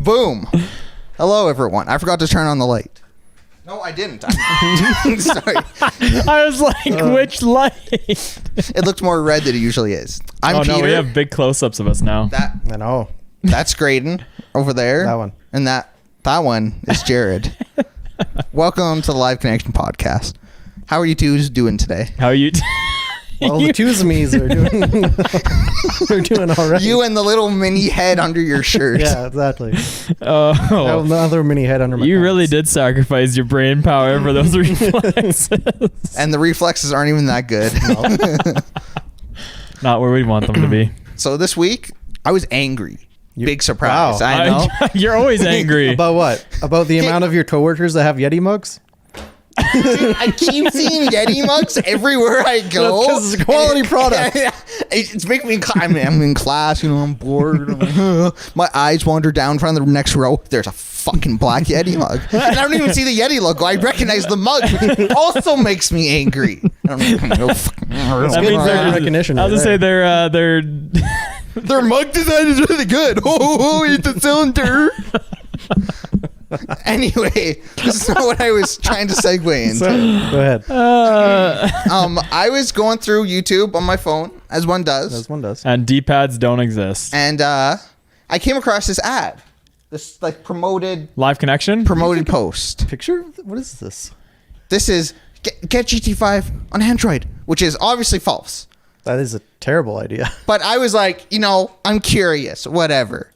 Boom. Hello, everyone. I forgot to turn on the light. No, I didn't. Sorry. I was like, which light? It looked more red than it usually is. I'm Peter. No, we have big close-ups of us now. I know. That's Grayden over there. That one. And that one is Jarrod. Welcome to the Live Connection podcast. How are you two doing today? How are you? Well, the twos me's are doing, they're doing all right. You and the little mini head under your shirt. Yeah, exactly. Oh, another mini head under my you pants. really did sacrifice your brain power for those reflexes. And the reflexes aren't even that good. Not where we want them to be. So this week, I was angry. Big surprise. Wow. I know. You're always angry. About what? About the amount of your coworkers that have Yeti mugs? Dude, I keep seeing Yeti mugs everywhere I go. Because it's a quality product. It's making me. I'm in class, I'm bored. I'm like, my eyes wander down from the next row. There's a fucking black Yeti mug, and I don't even see the Yeti logo. I recognize the mug. It also makes me angry. That means they're recognition. I was gonna say they're their mug design is really good. Oh, it's a cylinder. Anyway, this is not what I was trying to segue into. Go ahead. I was going through YouTube on my phone, as one does. And D-pads don't exist. And I came across this ad. This promoted Live Connection? Promoted post. Picture? What is this? This is get GT5 on Android, which is obviously false. That is a terrible idea. But I was like, I'm curious, whatever.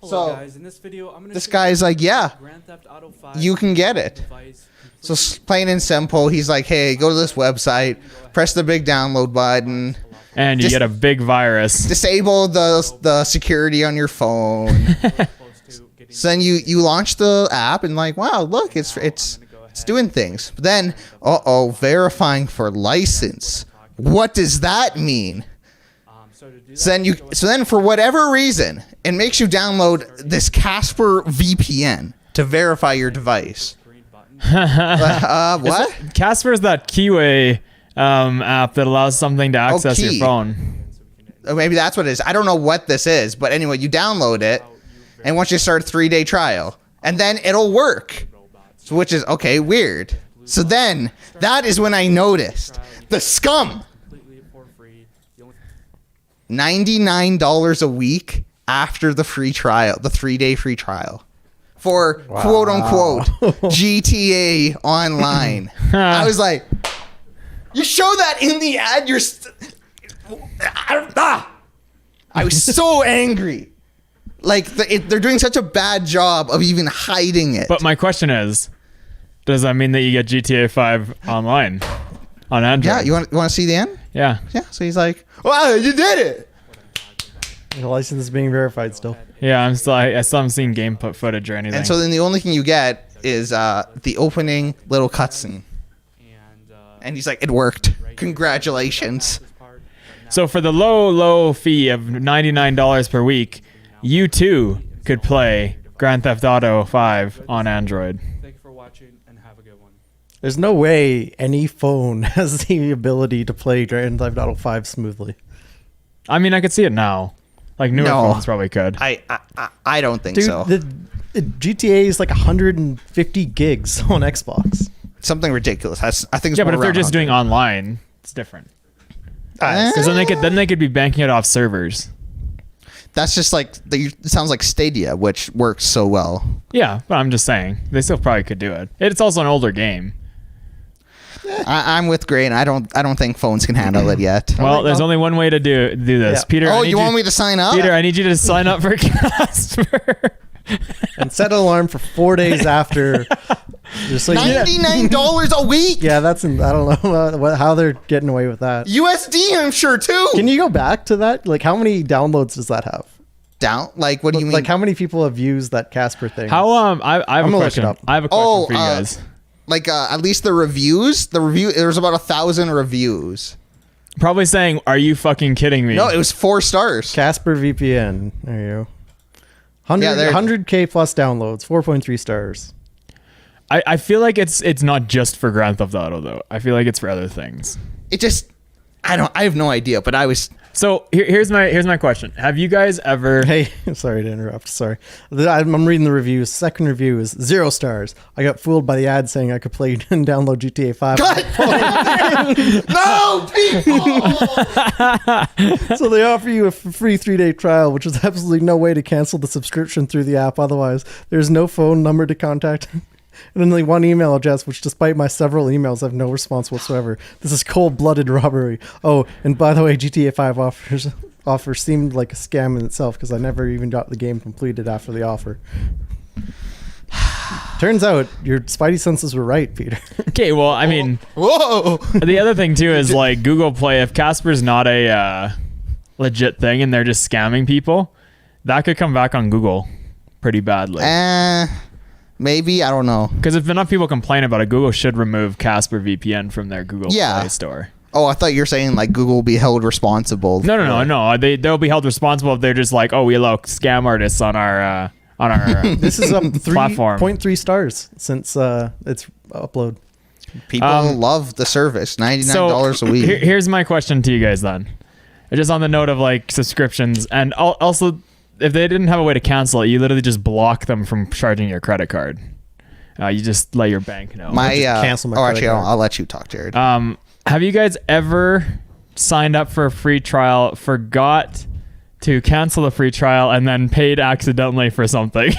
Hello So guys, in this video, I'm gonna this guy's like, yeah, Grand Theft Auto 5 you can get it. device. So plain and simple, he's like, hey, go to this website, press the big download button, And you get a big virus. disable the security on your phone. So then you launch the app and like, wow, look, it's doing things. But then, verifying for license. What does that mean? So then for whatever reason, it makes you download this Casper VPN to verify your device. What? Casper's that keyway app that allows something to access your key. phone. Oh, maybe that's what it is. I don't know what this is, but anyway, you download it, and once you start a 3-day trial, and then it'll work, so, which is okay, weird. So then that is when I noticed the scum. $99 a week after the free trial, the 3-day free trial for quote unquote GTA Online. I was like, you show that in the ad, I was so angry. Like they're doing such a bad job of even hiding it. But my question is, does that mean that you get GTA 5 online on Android? Yeah, you want to see the end? Yeah. Yeah. So he's like, wow, you did it. The license is being verified still. Yeah, I still haven't seen game footage or anything. And so then the only thing you get is the opening little cutscene. And he's like, it worked. Congratulations. So for the low fee of $99 per week, you too could play Grand Theft Auto 5 on Android. Thank you for watching and have a good one. There's no way any phone has the ability to play Grand Theft Auto 5 smoothly. I mean, I could see it now. Like newer No. phones probably could. I don't think Dude, so. the GTA is like 150 gigs on Xbox. Something ridiculous. I think it's Yeah, more but if they're around just 100. doing online, it's different. Eh, Because then they could be banking it off servers. that's just like it sounds like Stadia, which works so well. Yeah, but I'm just saying they still probably could do it. It's also an older game. I'm with Gray, and I don't think phones can handle it yet. Well, there's only one way to do this, Yeah. Peter. Oh, you want me to sign up? Peter, I need you to sign up for Casper. And set an alarm for 4 days after. Just so $99 a week. Yeah, I don't know how they're getting away with that. USD, I'm sure too. Can you go back to that? Like, how many downloads does that have? Down? Like, what do you mean? Like, how many people have used that Casper thing? How I have I'm a gonna look question. it up. I have a question for you guys. Like, at least the reviews. There's about 1,000 reviews. Probably saying, "Are you fucking kidding me?" No, it was 4 stars. Casper VPN. There you go. 100K plus downloads. 4.3 stars. I feel like it's not just for Grand Theft Auto though. I feel like it's for other things. It just I have no idea, but I was. So here's my question. Have you guys ever? Hey, sorry to interrupt. Sorry. I'm reading the reviews. Second review is 0 stars. I got fooled by the ad saying I could play and download GTA 5. No, people! So they offer you a free 3-day trial, which is absolutely no way to cancel the subscription through the app. Otherwise, there's no phone number to contact. And only one email address, which despite my several emails, have no response whatsoever. This is cold-blooded robbery. Oh, and by the way, GTA 5 offer seemed like a scam in itself because I never even got the game completed after the offer. Turns out your spidey senses were right, Peter. Okay, well, I mean, Whoa! the other thing too is like Google Play. If Casper's not a legit thing and they're just scamming people, that could come back on Google pretty badly. Maybe, I don't know. Because if enough people complain about it, Google should remove Casper VPN from their Google Play store. Oh, I thought you were saying like Google will be held responsible. No. They'll be held responsible if they're just like, oh, we allow scam artists on our This is platform. 3.3 stars since its upload. People love the service. $99 a week. Here's my question to you guys then. Just on the note of like subscriptions, and also if they didn't have a way to cancel it, you literally just block them from charging your credit card. You just let your bank know. Cancel my credit card. I'll let you talk, Jarrod. Have you guys ever signed up for a free trial, forgot to cancel the free trial, and then paid accidentally for something?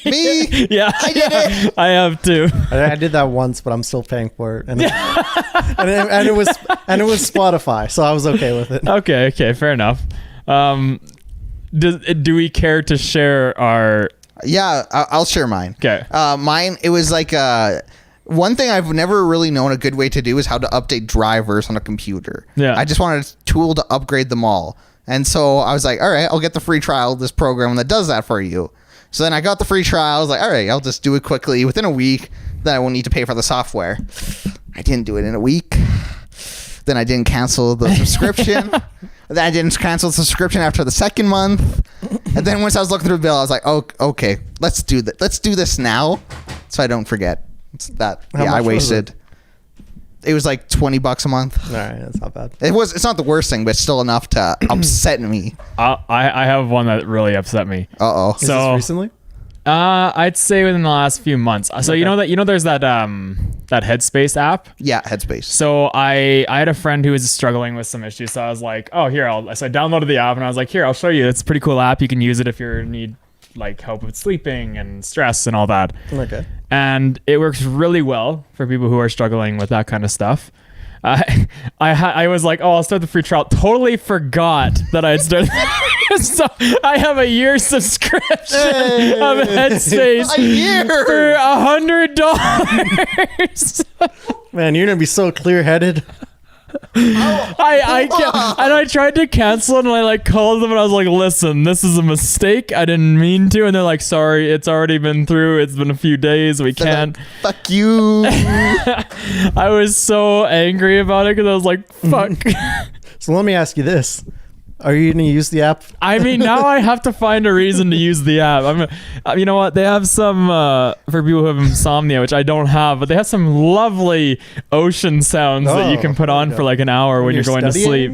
Me? Yeah. I did it. I have too. I did that once, but I'm still paying for it, and it was Spotify, so I was okay with it. Okay, fair enough. Do we care to share our? Yeah, I'll share mine. Okay. Mine, it was like one thing I've never really known a good way to do is how to update drivers on a computer. Yeah. I just wanted a tool to upgrade them all. And so I was like, all right, I'll get the free trial of this program that does that for you. So then I got the free trial. I was like, all right, I'll just do it quickly within a week. Then I won't need to pay for the software. I didn't do it in a week. Then I didn't cancel the subscription. Then I didn't cancel the subscription after the second month. And then once I was looking through the bill, I was like, oh, okay, let's do that. Let's do this now so I don't forget. It's that. I wasted. It was like $20 a month. All right, that's not bad. It's not the worst thing, but it's still enough to upset me. I have one that really upset me. Uh-oh. Is this recently? I'd say within the last few months. So Okay. there's that Headspace app. Yeah, Headspace. So I had a friend who was struggling with some issues. So I was like, oh, here, so I downloaded the app and I was like, here, I'll show you. It's a pretty cool app. You can use it if you need like help with sleeping and stress and all that. Okay. And it works really well for people who are struggling with that kind of stuff. I was like, oh, I'll start the free trial. Totally forgot that I had started. So I have a year subscription of Headspace A year for $100. Man, you're gonna be so clear-headed. I tried to cancel it and I like called them and I was like, listen, this is a mistake. I didn't mean to. And they're like, sorry, it's already been through. It's been a few days. We can't. Fuck you. I was so angry about it because I was like, fuck. So let me ask you this. Are you going to use the app? I mean, now I have to find a reason to use the app. You know what? They have some, for people who have insomnia, which I don't have, but they have some lovely ocean sounds that you can put on for like an hour when you're going to sleep.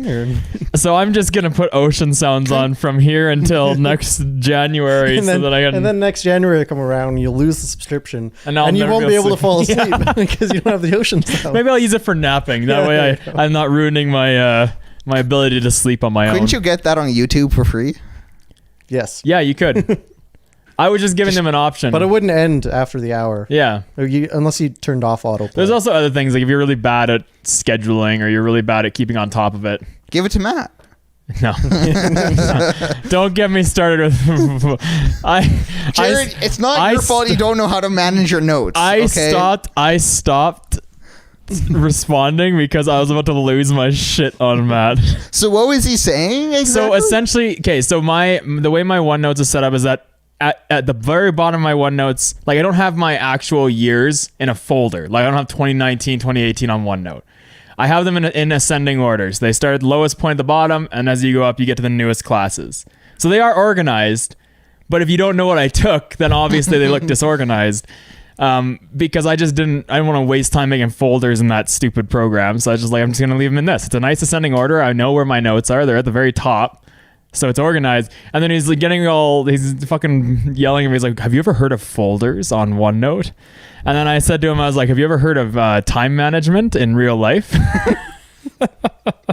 So I'm just going to put ocean sounds on from here until next January. And then next January come around, you'll lose the subscription. And you won't be able to fall asleep because you don't have the ocean sound. Maybe I'll use it for napping. That way I'm not ruining my ability to sleep on my own. Couldn't you get that on YouTube for free? Yes. Yeah, you could. I was just giving them an option. But it wouldn't end after the hour. Yeah. Unless you turned off autoplay. There's also other things, like if you're really bad at scheduling or you're really bad at keeping on top of it. Give it to Matt. No. Don't get me started with Jarrod, it's not your fault you don't know how to manage your notes. I stopped responding because I was about to lose my shit on Matt. So what was he saying exactly? So essentially, so the way my OneNotes is set up is that at the very bottom of my OneNotes, like I don't have my actual years in a folder. Like I don't have 2019, 2018 on OneNote. I have them in ascending orders. They start at the lowest point at the bottom, and as you go up, you get to the newest classes. So they are organized, but if you don't know what I took, then obviously they look disorganized. because I didn't want to waste time making folders in that stupid program. So I was just like, I'm just going to leave them in this. It's a nice ascending order. I know where my notes are. They're at the very top. So it's organized. And then he's like he's fucking yelling at me. He's like, have you ever heard of folders on OneNote? And then I said to him, I was like, have you ever heard of time management in real life?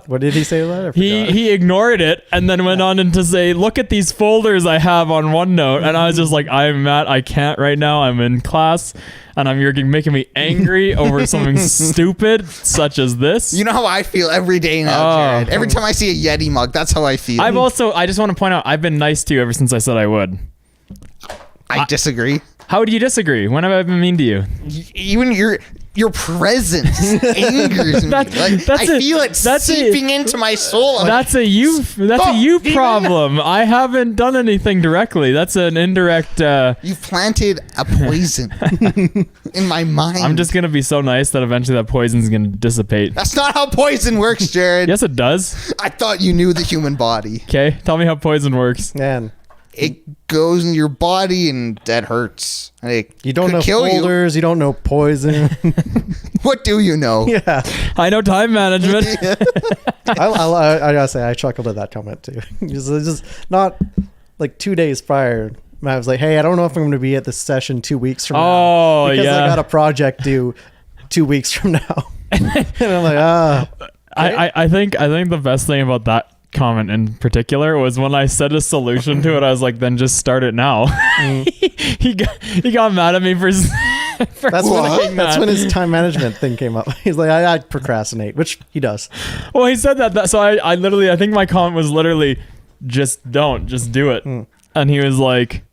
What did he say about it? He ignored it and then went on to say, look at these folders I have on OneNote. And I was just like, I can't right now. I'm in class and you're making me angry over something stupid such as this. You know how I feel every day now, Jarrod. Every time I see a Yeti mug, that's how I feel. I just want to point out, I've been nice to you ever since I said I would. I disagree. How do you disagree? When have I been mean to you? Even your presence angers me. I feel it seeping into my soul. That's a you problem. I haven't done anything directly. That's an indirect. You've planted a poison in my mind. I'm just gonna be so nice that eventually that poison's gonna dissipate. That's not how poison works, Jarrod. Yes, it does. I thought you knew the human body. Okay, tell me how poison works. Man, it goes in your body and that hurts. You don't know folders. You don't know poison. What do you know? Yeah, I know time management. I gotta say I chuckled at that comment too. It's just not like 2 days prior. I was like, hey, I don't know if I'm going to be at this session 2 weeks from now. Because I got a project due 2 weeks from now. And I'm like, I think the best thing about that comment in particular was when I said a solution to it, I was like, then just start it now. He got mad at me for that's when his time management thing came up. He's like, I procrastinate, which he does. Well, he said that so I literally, I think my comment was literally, just do it. And he was like,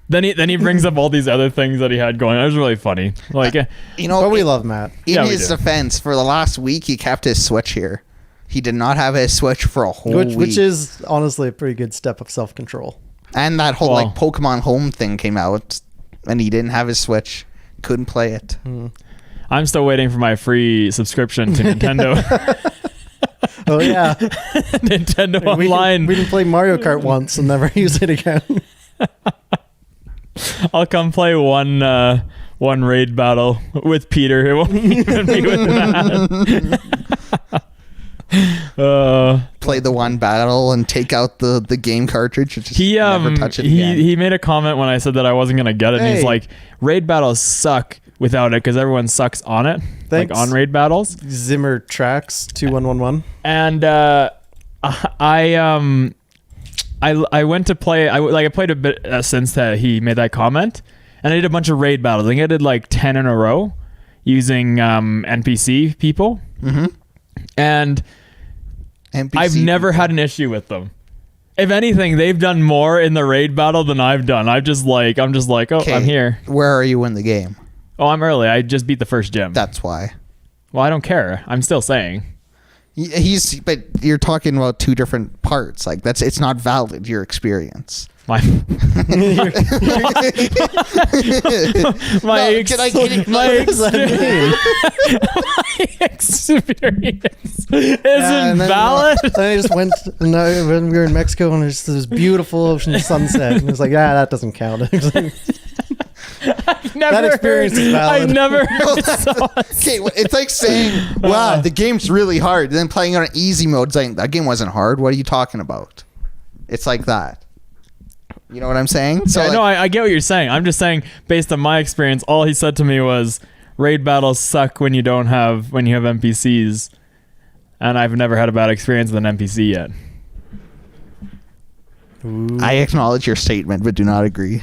then he brings up all these other things that he had going. It was really funny. Like, but we love Matt. In his defense, for the last week, he kept his Switch here. He did not have his Switch for a whole week. Which is honestly a pretty good step of self-control. And that whole Pokemon Home thing came out, and he didn't have his Switch. Couldn't play it. I'm still waiting for my free subscription to Nintendo. Oh, yeah. Nintendo Online. We can play Mario Kart once and never use it again. I'll come play one raid battle with Peter. It won't even be with that. Play the one battle and take out the game cartridge. Just never touch it again. He made a comment when I said that I wasn't gonna get it. And he's like, raid battles suck without it because everyone sucks on it. Thanks. Like on raid battles. Zimmer Tracks 2111. And I went to play. I played a bit since he made that comment, and I did a bunch of raid battles. I think I did like 10 in a row using NPC people, and NPC I've never had an issue with them. If anything, they've done more in the raid battle than I've done. I'm just like, oh, I'm here. Where are you in the game? Oh, I'm early. I just beat the first gym. That's why. Well, I don't care. I'm still saying. But you're talking about two different parts. Like it's not valid. Your experience. My experience isn't valid. Then I just went when we were in Mexico and there's this beautiful ocean sunset and it was like, that doesn't count. That experience is valid. I never Okay, it's like saying, wow, the game's really hard. And then playing on easy mode, saying that game wasn't hard. What are you talking about? It's like that. You know what I'm saying? So no, I get what you're saying. I'm just saying, based on my experience, all he said to me was, raid battles suck when you have NPCs. And I've never had a bad experience with an NPC yet. Ooh. I acknowledge your statement, but do not agree.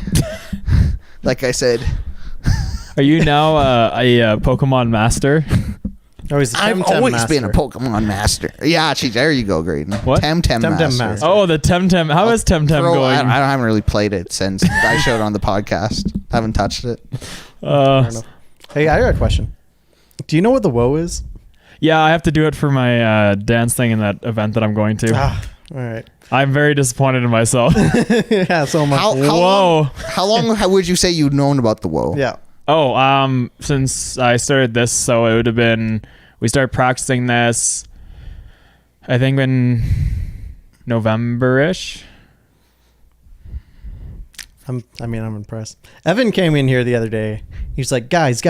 Like I said. Are you now a Pokemon master? I've always been a Pokemon master. Yeah, actually, there you go, Grayden. What? Temtem master. Oh, the Temtem. How is Temtem going? I haven't really played it since I showed it on the podcast. Haven't touched it. Hey, I got a question. Do you know what the WoW is? Yeah, I have to do it for my dance thing in that event that I'm going to. All right. I'm very disappointed in myself. Yeah, so much. How long would you say you'd known about the WoW? Yeah. Oh, since I started this, so it would have been, we started practicing this, I think in November-ish. I'm impressed. Evan came in here the other day. He's like, guys,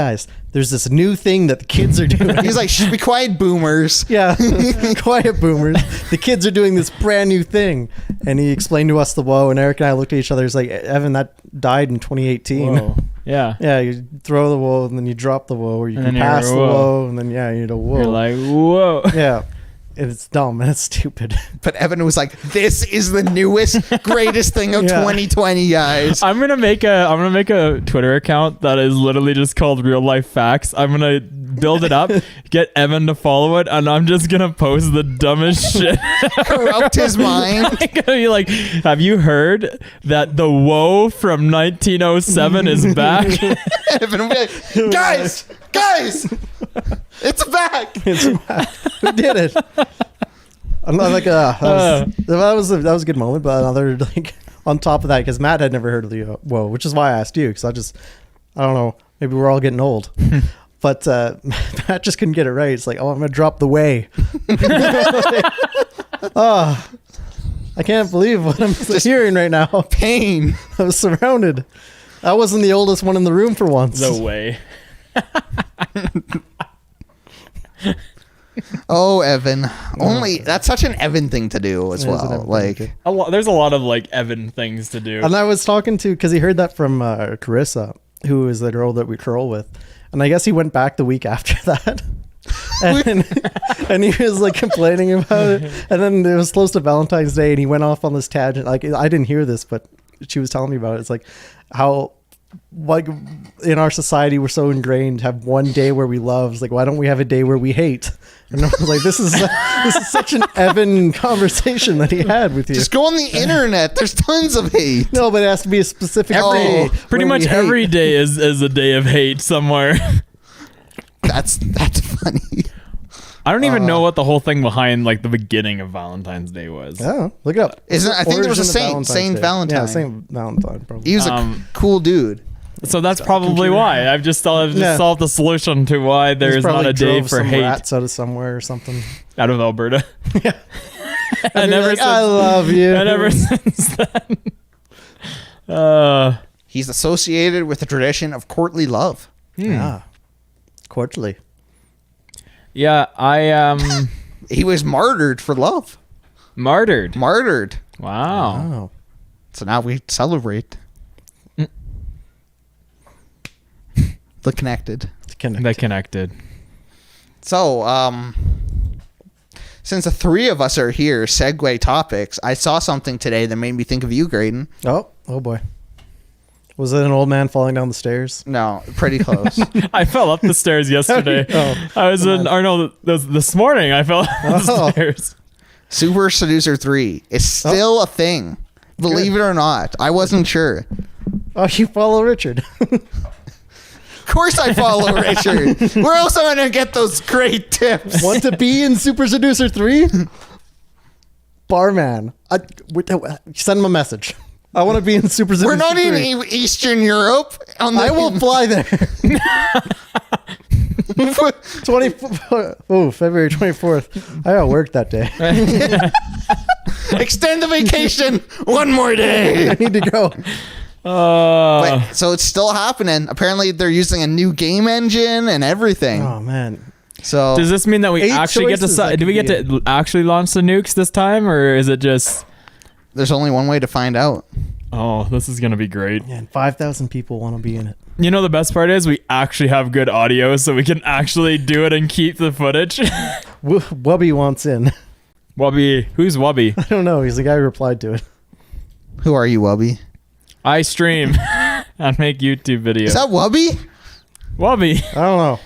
there's this new thing that the kids are doing. He's like, shh, be quiet, boomers. Yeah, quiet boomers. The kids are doing this brand new thing. And he explained to us the woe, and Eric and I looked at each other. He's like, Evan, that died in 2018. Whoa. Yeah. Yeah, you throw the woe, and then you drop the woe, or you And can then you're, pass the whoa. woe, and then, yeah, you need a woe. You're like, whoa. Yeah. And it's dumb, and it's stupid. But Evan was like, this is the newest, greatest thing of Yeah. 2020, guys. I'm gonna make a Twitter account that is literally just called Real Life Facts. I'm gonna build it up, get Evan to follow it, and I'm just gonna post the dumbest shit. Corrupt his mind. I'm gonna be like, have you heard that the woe from 1907 is back? Evan will be like, guys, it's back. We did it. I'm not like that was a good moment, but another like on top of that, because Matt had never heard of the whoa, which is why I asked you, because I don't know, maybe we're all getting old. But Matt just couldn't get it right. It's like, oh, I'm gonna drop the way. Oh, I can't believe what I'm hearing right now. Pain. I was surrounded. I wasn't the oldest one in the room for once. The way. Oh, Evan. Only that's such an Evan thing to do as It is an well. Evan Like, thing to do. There's a lot of like Evan things to do. And I was talking to, because he heard that from Carissa, who is the girl that we curl with. And I guess he went back the week after that. and he was like complaining about it. And then it was close to Valentine's Day, and he went off on this tangent. Like, I didn't hear this, but she was telling me about it. It's like how, like, in our society, we're so ingrained to have one day where we love. It's like, why don't we have a day where we hate? And I was like, this is such an Evan conversation that he had with you. just go on the internet. There's tons of hate. No, but it has to be a specific day. Pretty where much we hate. every day is a day of hate somewhere. That's funny. I don't even know what the whole thing behind like the beginning of Valentine's Day was. Oh, look it up. I think there was a Origin of saint, Valentine's Saint Day. Valentine. Yeah, Saint Valentine, probably. He was a cool dude. So that's probably why. I've just solved the solution to why there He's is not probably a day drove for some hate rats out of somewhere or something. out of Alberta. Yeah. And Be ever like, since, I love you. and ever since then, He's associated with the tradition of courtly love. Ah, courtly. yeah, I He was martyred for love. martyred. Martyred. Wow. Oh, So now we celebrate. The connected. They connected. So, since the three of us are here, segue topics. I saw something today that made me think of you, Grayden. oh boy. Was it an old man falling down the stairs? No, pretty close. I fell up the stairs yesterday. I was in, or no, this morning I fell up the stairs. Super Seducer 3 is still a thing. Believe it or not. I wasn't sure. Oh, you follow Richard. Of course I follow Richard. Where else am I going to get those great tips? Want to be in Super Seducer 3? Barman. Send him a message. I want to be in Super Seducer We're not 3. in Eastern Europe. I will fly there. February 24th. I got work that day. Extend the vacation one more day. I need to go. But, so it's still happening. Apparently, they're using a new game engine and everything. Oh man. So Does this mean that we 8 actually get choices that to? Do we could get be to actually launch the nukes this time, or is it just? there's only one way to find out. Oh, this is gonna be great. Yeah, and 5,000 people want to be in it. You know, the best part is we actually have good audio, so we can actually do it and keep the footage. Wubby wants in. Wubby, who's Wubby? I don't know. He's the guy who replied to it. Who are you, Wubby? I stream and make YouTube videos. Is that Wubby? Wubby. I don't know.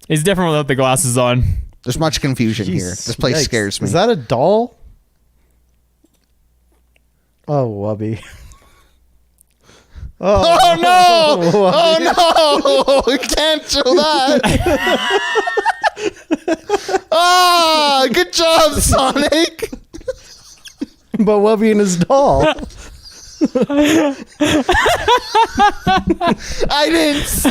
He's different without the glasses on. There's much confusion here. Jeez, This place yikes. scares me. Is that a doll? Oh, Wubby. Oh no! Wubby. Oh no! We can't show that. Ah, good job, Sonic. But Wubby and his doll. I didn't see.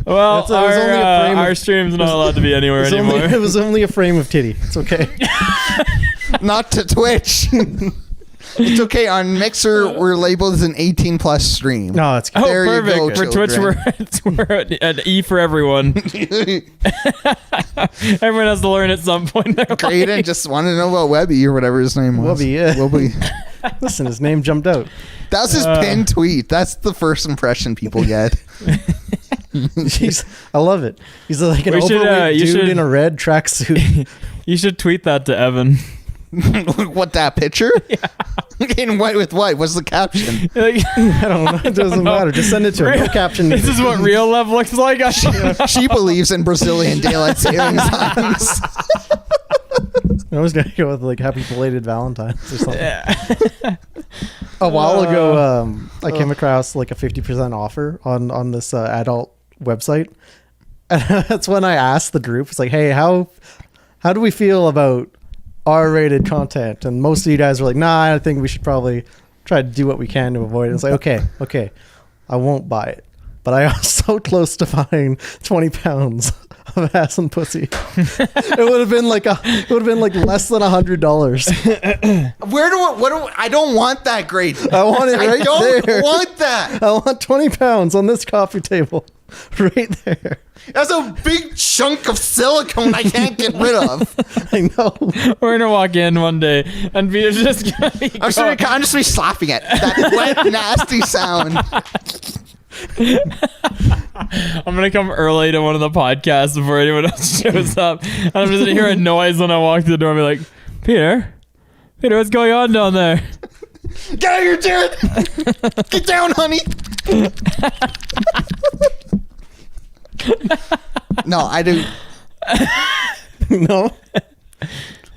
Well, That's- it was only a frame our of- stream's not allowed to be anywhere anymore. It was only a frame of titty. It's okay. Not to Twitch. It's okay. On Mixer, we're labeled as an 18 plus stream. No, it's good. Oh, There you perfect. go, For Twitch, we're an E for everyone. Everyone has to learn at some point in their life. Grayden just wanted to know about Webby or whatever his name was. Webby, yeah. Webby. Listen, his name jumped out. That was his pinned tweet. That's the first impression people get. I love it. He's like an We should, overweight you dude should- in a red tracksuit. You should tweet that to Evan. What, that picture? Yeah. In what with what? What's the caption? Like, I don't know. It doesn't know. matter. Just send it to him. No caption. this is what real love looks like. She believes in Brazilian daylight savings times. I was gonna go with like Happy Belated Valentine's or something. Yeah. A while ago, I came across like a 50% offer on this adult website, and that's when I asked the group, it's like, hey, how do we feel about R-rated content? And most of you guys were like, nah, I think we should probably try to do what we can to avoid it. It's like, okay, I won't buy it, but I was so close to buying 20 pounds of ass and pussy. It would have been like less than $100. I don't want that, Grade. I want it right I don't there. want that. I want 20 pounds on this coffee table right there. That's a big chunk of silicone I can't get rid of. I know. We're gonna walk in one day and Peter's just gonna be I'm just gonna be slapping it. That wet, nasty sound. I'm gonna come early to one of the podcasts before anyone else shows up, and I'm just gonna hear a noise when I walk through the door and be like, Peter, what's going on down there? Get out of here, Jarrod. Get down, honey. No, I do. No.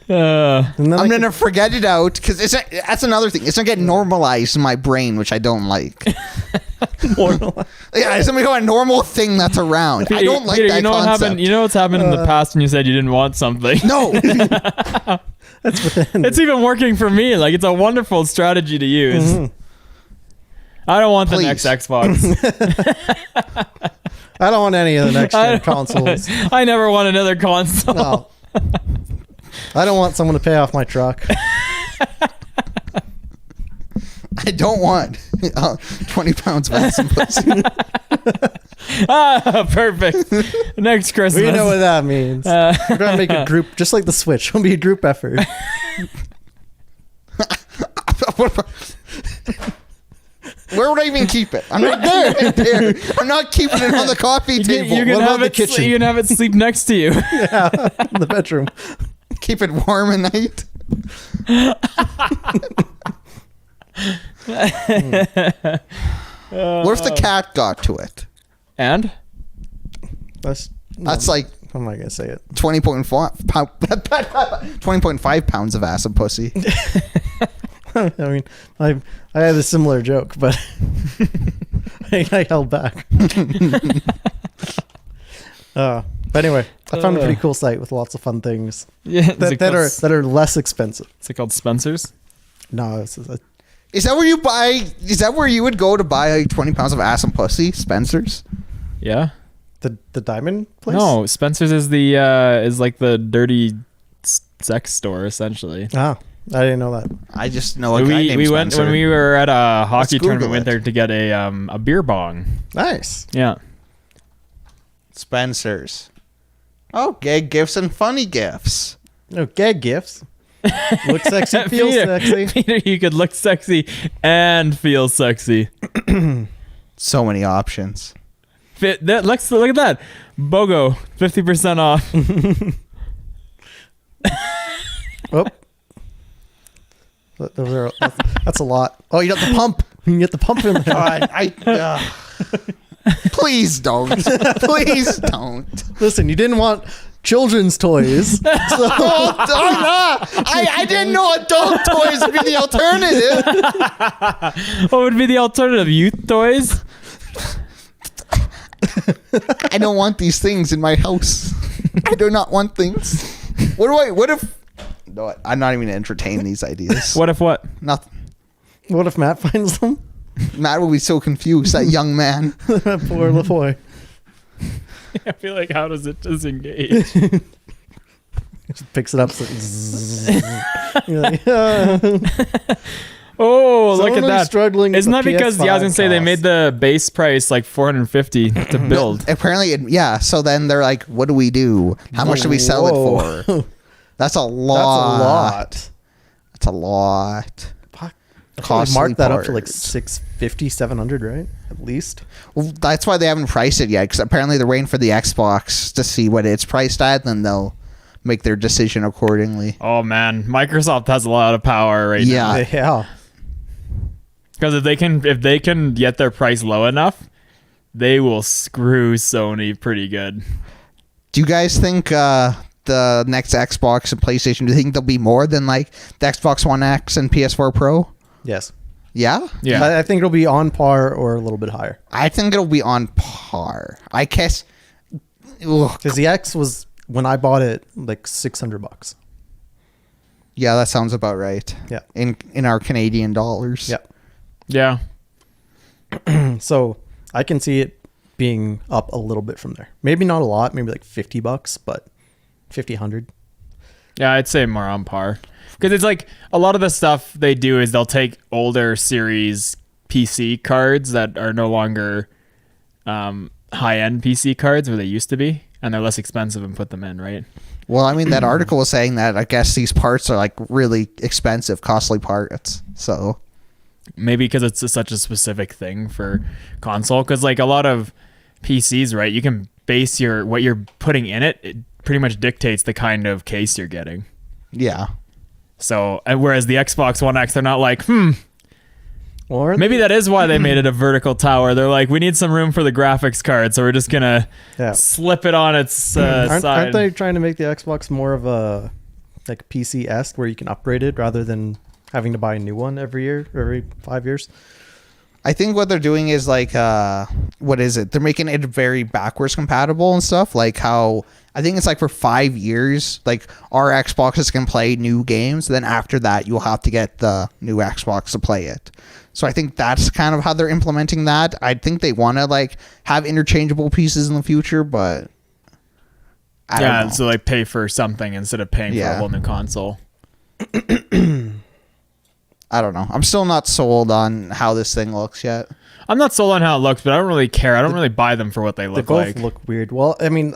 And then I'm gonna forget it out because that's another thing. It's gonna get normalized in my brain, which I don't like. Yeah, it's gonna become a normal thing that's around. I don't like Peter, that you know concept. what happened? You know what's happened in the past when you said you didn't want something? No. That's within. It's even working for me. Like, it's a wonderful strategy to use. Mhm. I don't want Please. the next Xbox. I don't want any of the next gen consoles. I never want another console. No. I don't want someone to pay off my truck. I don't want 20 pounds of ass and pussy. Perfect. Next Christmas. We know what that means. We're gonna make a group, just like the Switch. It'll be a group effort. Where would I even keep it? I'm right there. Right there. I'm not keeping it on the coffee table. You can What have about the it. kitchen? You can have it sleep next to you. Yeah, in the bedroom. Keep it warm at night. What if the cat got to it? And That's Like how am I gonna say it? 20.5 pounds of ass and pussy. I mean, I had a similar joke, but I held back. But anyway, I found a pretty cool site with lots of fun things yeah, that are less expensive. Is it called Spencer's? No, Is that where you buy? Is that where you would go to buy like 20 pounds of ass and pussy? Spencer's? Yeah. the diamond place. No, Spencer's is the is like the dirty sex store essentially. Ah, I didn't know that. I just know a guy named we went Spencer. when we were at a hockey Google tournament. Went it. there to get a beer bong. Nice. Yeah. Spencer's. Oh, gag gifts and funny gifts. No gag gifts. Look sexy, feel Peter, sexy. Peter, you could look sexy and feel sexy. So many options. Look at that. BOGO, 50% off. Oh. That's a lot. Oh, you got the pump. You can get the pump in there. Please don't. Please don't. Listen, you didn't want children's toys. So I didn't know adult toys would be the alternative. What would be the alternative? Youth toys? I don't want these things in my house. I do not want things. What if no, I'm not even gonna entertain these ideas. What if what? Nothing. what if Matt finds them? Matt will be so confused, that young man. Poor LaFoy. I feel like, how does it disengage? Just picks it up. So, zzz. You're like, Oh, look Someone at who's that. struggling with Isn't the that because I was gonna say they PS5 made the base price like $450 to build? Apparently, yeah. So then they're like, "What do we do? How much do we sell it Whoa. for?" That's a That's a lot. lot. That's a lot. Fuck. Costly Mark that up to like parts. 650, 700, right? At least. Well, that's why they haven't priced it yet. Because apparently they're waiting for the Xbox to see what it's priced at, then they'll make their decision accordingly. Oh man, Microsoft has a lot of power right now. Yeah. Yeah. Because if they can get their price low enough, they will screw Sony pretty good. Do you guys think the next Xbox and PlayStation, do you think there'll be more than like the Xbox One X and PS4 Pro? Yes. Yeah? Yeah. I think it'll be on par or a little bit higher. I think it'll be on par. I guess. Ugh. Because the X was, when I bought it, like $600. Yeah, that sounds about right. Yeah. In our Canadian dollars. Yeah. So I can see it being up a little bit from there. Maybe not a lot, maybe like $50, but 50, 100. Yeah, I'd say more on par. Because it's like a lot of the stuff they do is they'll take older series PC cards that are no longer high-end PC cards where they used to be, and they're less expensive and put them in, right? Well, I mean, that article was saying that I guess these parts are like really expensive, costly parts. So Maybe because it's such a specific thing for console. Because like a lot of PCs, right, you can base what you're putting in it pretty much dictates the kind of case you're getting. yeah. So, whereas the Xbox One X, they're not like, Or maybe that is why they made it a vertical tower. They're like, we need some room for the graphics card, so we're just gonna Yeah. slip it on its aren't side. they trying to make the Xbox more of a like PC-esque where you can upgrade it rather than having to buy a new one every year, every 5 years? I think what they're doing is like, what is it? They're making it very backwards compatible and stuff. Like how, I think it's like for 5 years, like our Xboxes can play new games. Then after that, you'll have to get the new Xbox to play it. So I think that's kind of how they're implementing that. I think they want to like have interchangeable pieces in the future, but I don't know. So like pay for something instead of paying for a whole new console. I don't know. I'm still not sold on how this thing looks yet. I'm not sold on how it looks, but I don't really care. I don't really buy them for what they They look both like. look weird. Well, I mean,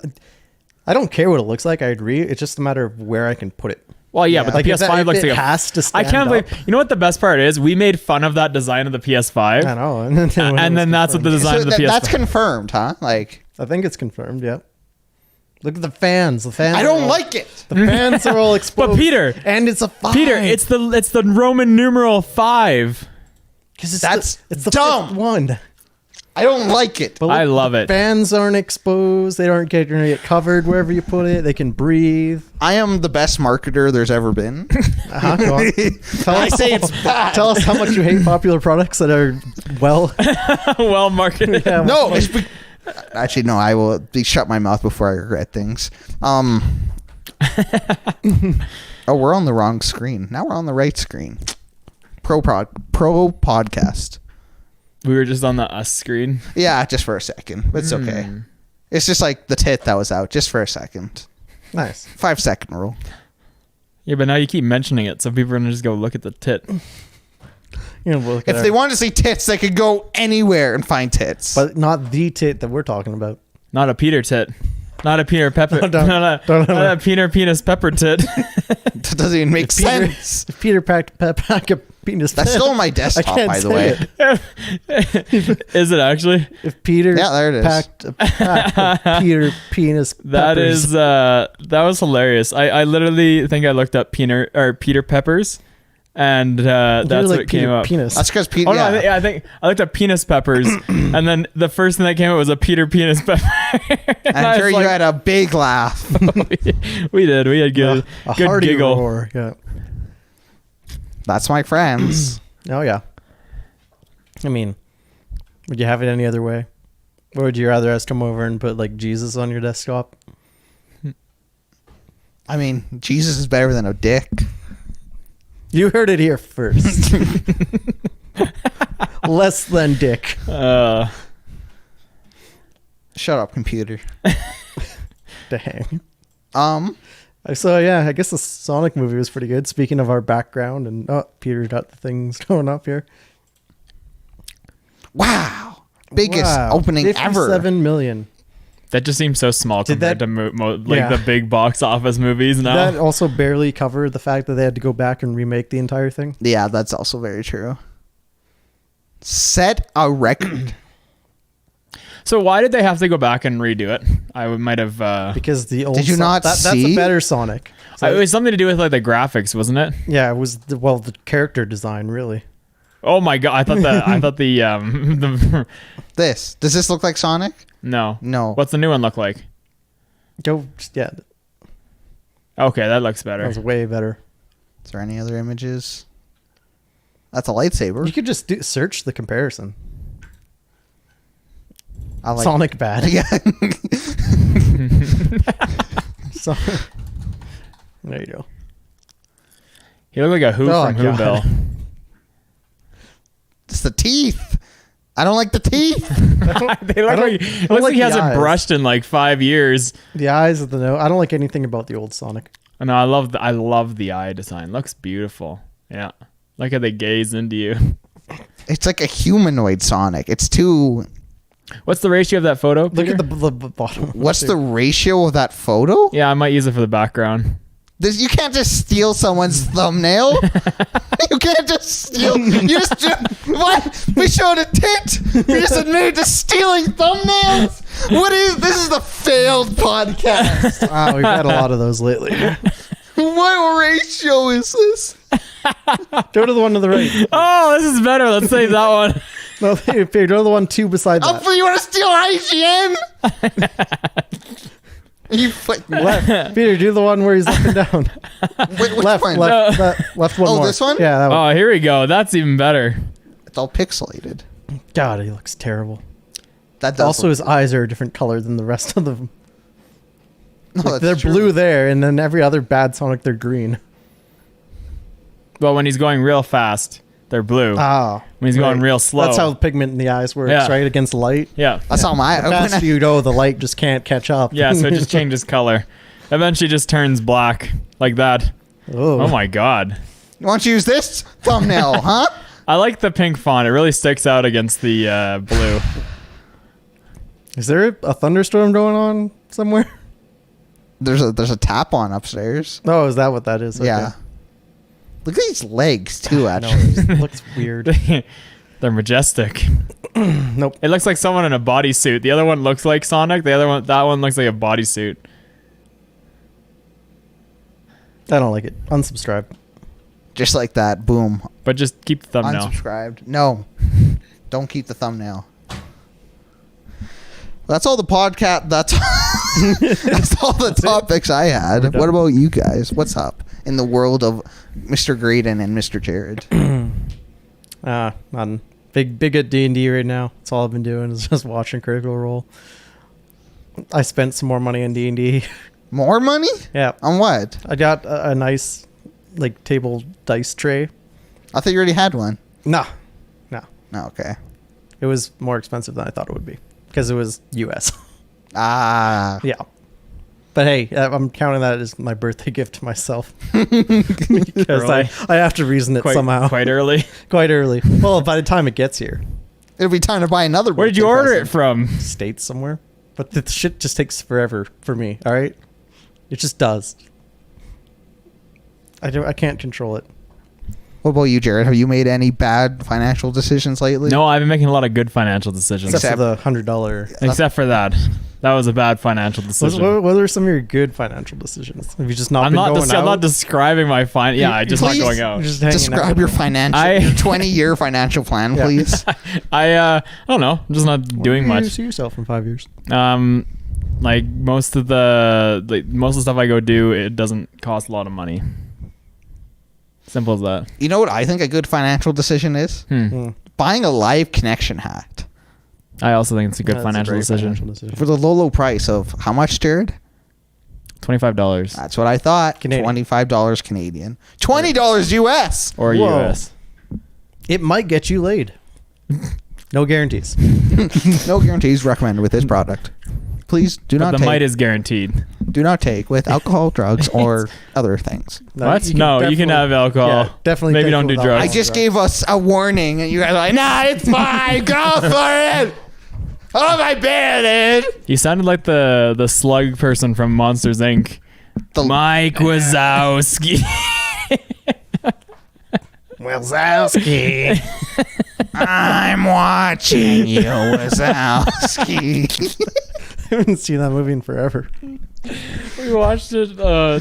I don't care what it looks like. I agree. It's just a matter of where I can put it. Well, yeah, but Like, the if that- PS5 if looks it like has to I stand can't believe. up. You know what the best part is? We made fun of that design of the PS5, I know. and then that's what the design So of the PS5. that's confirmed, huh? Like, I think it's confirmed. Yeah. Look at the fans. The fans. I are don't all- like it. The fans are all exposed. But Peter, and it's a 5. Peter, it's the Roman numeral 5. because That's it's the dumb. fifth one. I don't like it. But I look, love the it. Fans aren't exposed. They aren't going to get covered wherever you put it. They can breathe. I am the best marketer there's ever been. Go on. Tell I us, say it's bad. tell us how much you hate popular products that are well. Well marketed. Yeah, No, actually, no. I will shut my mouth before I regret things. Oh, we're on the wrong screen. Now we're on the right screen. Pro podcast. We were just on the us screen. Yeah, just for a second, but it's okay. It's just like the tit that was out, just for a second. Nice. 5 second rule. Yeah, but now you keep mentioning it, so people are gonna just go look at the tit. You know, we'll look at If our- they wanted to see tits, they could go anywhere and find tits. but not the tit that we're talking about. Not a Peter tit. Not a Peter Pepper. No, don't- not don't- a Peter penis pper tit. That doesn't even make Peter- sense. If Peter pack a penis. That's tit, still on my I desktop, can't by the say way. it. Is it actually? If Peter Yeah, there it is. packed a pack of Peter penis That peppers. is that was hilarious. I literally think I looked up Peter Peppers, and that's You're what like it Peter came up. penis. That's because Pete. Oh no, Yeah. I think I looked up penis peppers, and then the first thing that came up was a Peter penis pepper. And I I'm sure was you like, had a big laugh. we did. We had good, a good hearty giggle. roar. Yeah. That's my friends. Oh yeah. I mean, would you have it any other way? Or would you rather us come over and put like Jesus on your desktop? I mean, Jesus is better than a dick. You heard it here first. Less than dick. Shut up, computer. Dang. So yeah, I guess the Sonic movie was pretty good. Speaking of our background, and Peter got the things going up here. Wow. Biggest opening ever. 57 million. That just seems so small compared to the big box office movies now. Did that also barely cover the fact that they had to go back and remake the entire thing? Yeah, that's also very true. Set a record. So why did they have to go back and redo it? I might have... because the old... Did you not That's see? a better Sonic. So it was something to do with like the graphics, wasn't it? yeah, it was the character design, really. Oh my god! I thought the Does this look like Sonic? No. No. What's the new one look like? Yeah, Okay, that looks that better. was way better. Is there any other images? That's a lightsaber. You could just search the comparison. I like Sonic bad. Yeah. So, there you go. He looked like a Who Oh, from God. Whoville. It's the teeth. I don't like the teeth. They look like it looks like like he the hasn't eyes. brushed in like 5 years. The eyes of the nose. I don't like anything about the old Sonic. No, I love the eye design. Looks beautiful. Yeah. Look how they gaze into you. It's like a humanoid Sonic. It's too... What's the ratio of that photo? Look Peter? at the bottom. What's the ratio of that photo? Yeah, I might use it for the background. You can't just steal someone's thumbnail. You can't just steal. You just what? We showed a tit. We just admitted to stealing thumbnails. This is the failed podcast. Wow, we've had a lot of those lately. What ratio is this? Go to the one to the right. Oh, this is better. Let's save that one. No, Peter, go to the one two beside that. You want to steal IGN? You Left. Peter, do the one where he's up and down. Which Left, one? left one Oh, more. this one? Yeah, that one. Oh, here we go. That's even better. It's all pixelated. God, he looks terrible. That does Also, look- his eyes are a different color than the rest of them. No, Like, that's they're true. blue there, and then every other bad Sonic, they're green. Well, when he's going real fast, they're blue. Ah. When he's going right. real slow. That's how the pigment in the eyes works, Yeah. right? Against light. Yeah. That's how my. The faster you go, the light just can't catch up. Yeah, so it just changes color. Eventually just turns black like that. Oh my god. You want to use this thumbnail, huh? I like the pink font. It really sticks out against the blue. Is there a thunderstorm going on somewhere? There's a tap on upstairs. Oh, is that what that is? Okay. Yeah. Look at these legs too. No, Actually, it looks weird. They're majestic. Nope. It looks like someone in a bodysuit. The other one looks like Sonic. That one looks like a bodysuit. I don't like it. Unsubscribe. just like that. Boom. But just keep the thumbnail. Unsubscribed. No, don't keep the thumbnail. That's all the podcast. That's all the topics I had. What about you guys? What's up in the world of Mr. Grayden and Mr. Jarrod? Nothing. Big at D&D right now. That's all I've been doing is just watching Critical Role. I spent some more money on D&D. More money? Yeah. On what? I got a nice like table dice tray. I thought you already had one. No. Oh, okay. It was more expensive than I thought it would be because it was US. Ah. Yeah. But hey, I'm counting that as my birthday gift to myself because Early. I have to reason it somehow Quite early. quite early. Well, by the time it gets here, It'll be time to buy another. Where did you birthday order present. it from? States somewhere. But the shit just takes forever for me. All right, it just does. I can't control it. What about you, Jarrod? Have you made any bad financial decisions lately? No, I've been making a lot of good financial decisions. Except for the $100. Except for that. That was a bad financial decision. What are some of your good financial decisions? Have you just not been going out? I'm not describing my I just not Please. going out. You're just hanging Describe out. your financial, your 20-year financial plan, Yeah. please. I don't know. I'm just not doing Where do you much. see yourself in 5 years? Like most of the stuff I go do, it doesn't cost a lot of money. Simple as that. You know what I think a good financial decision is? Buying a live connection hat I also think it's a good That's financial great decision. financial decision. for the low price of how much, Jarrod? $25 That's what I thought. Canadian. $25 Canadian. $20 US. or Whoa. US. It might get you laid. No guarantees. No guarantees recommended with this product. Please do But not the take. might is guaranteed. do not take with alcohol, drugs, or other things. What? No, you can have alcohol. Yeah, definitely. Maybe take don't it do without drugs. I just gave us a warning, and you guys are like, nah, it's fine. Go for it. Oh, my bad. You sounded like the slug person from Monsters Inc. Mike Wazowski. Wazowski. I'm watching you, Wazowski. I haven't seen that movie in forever. We watched it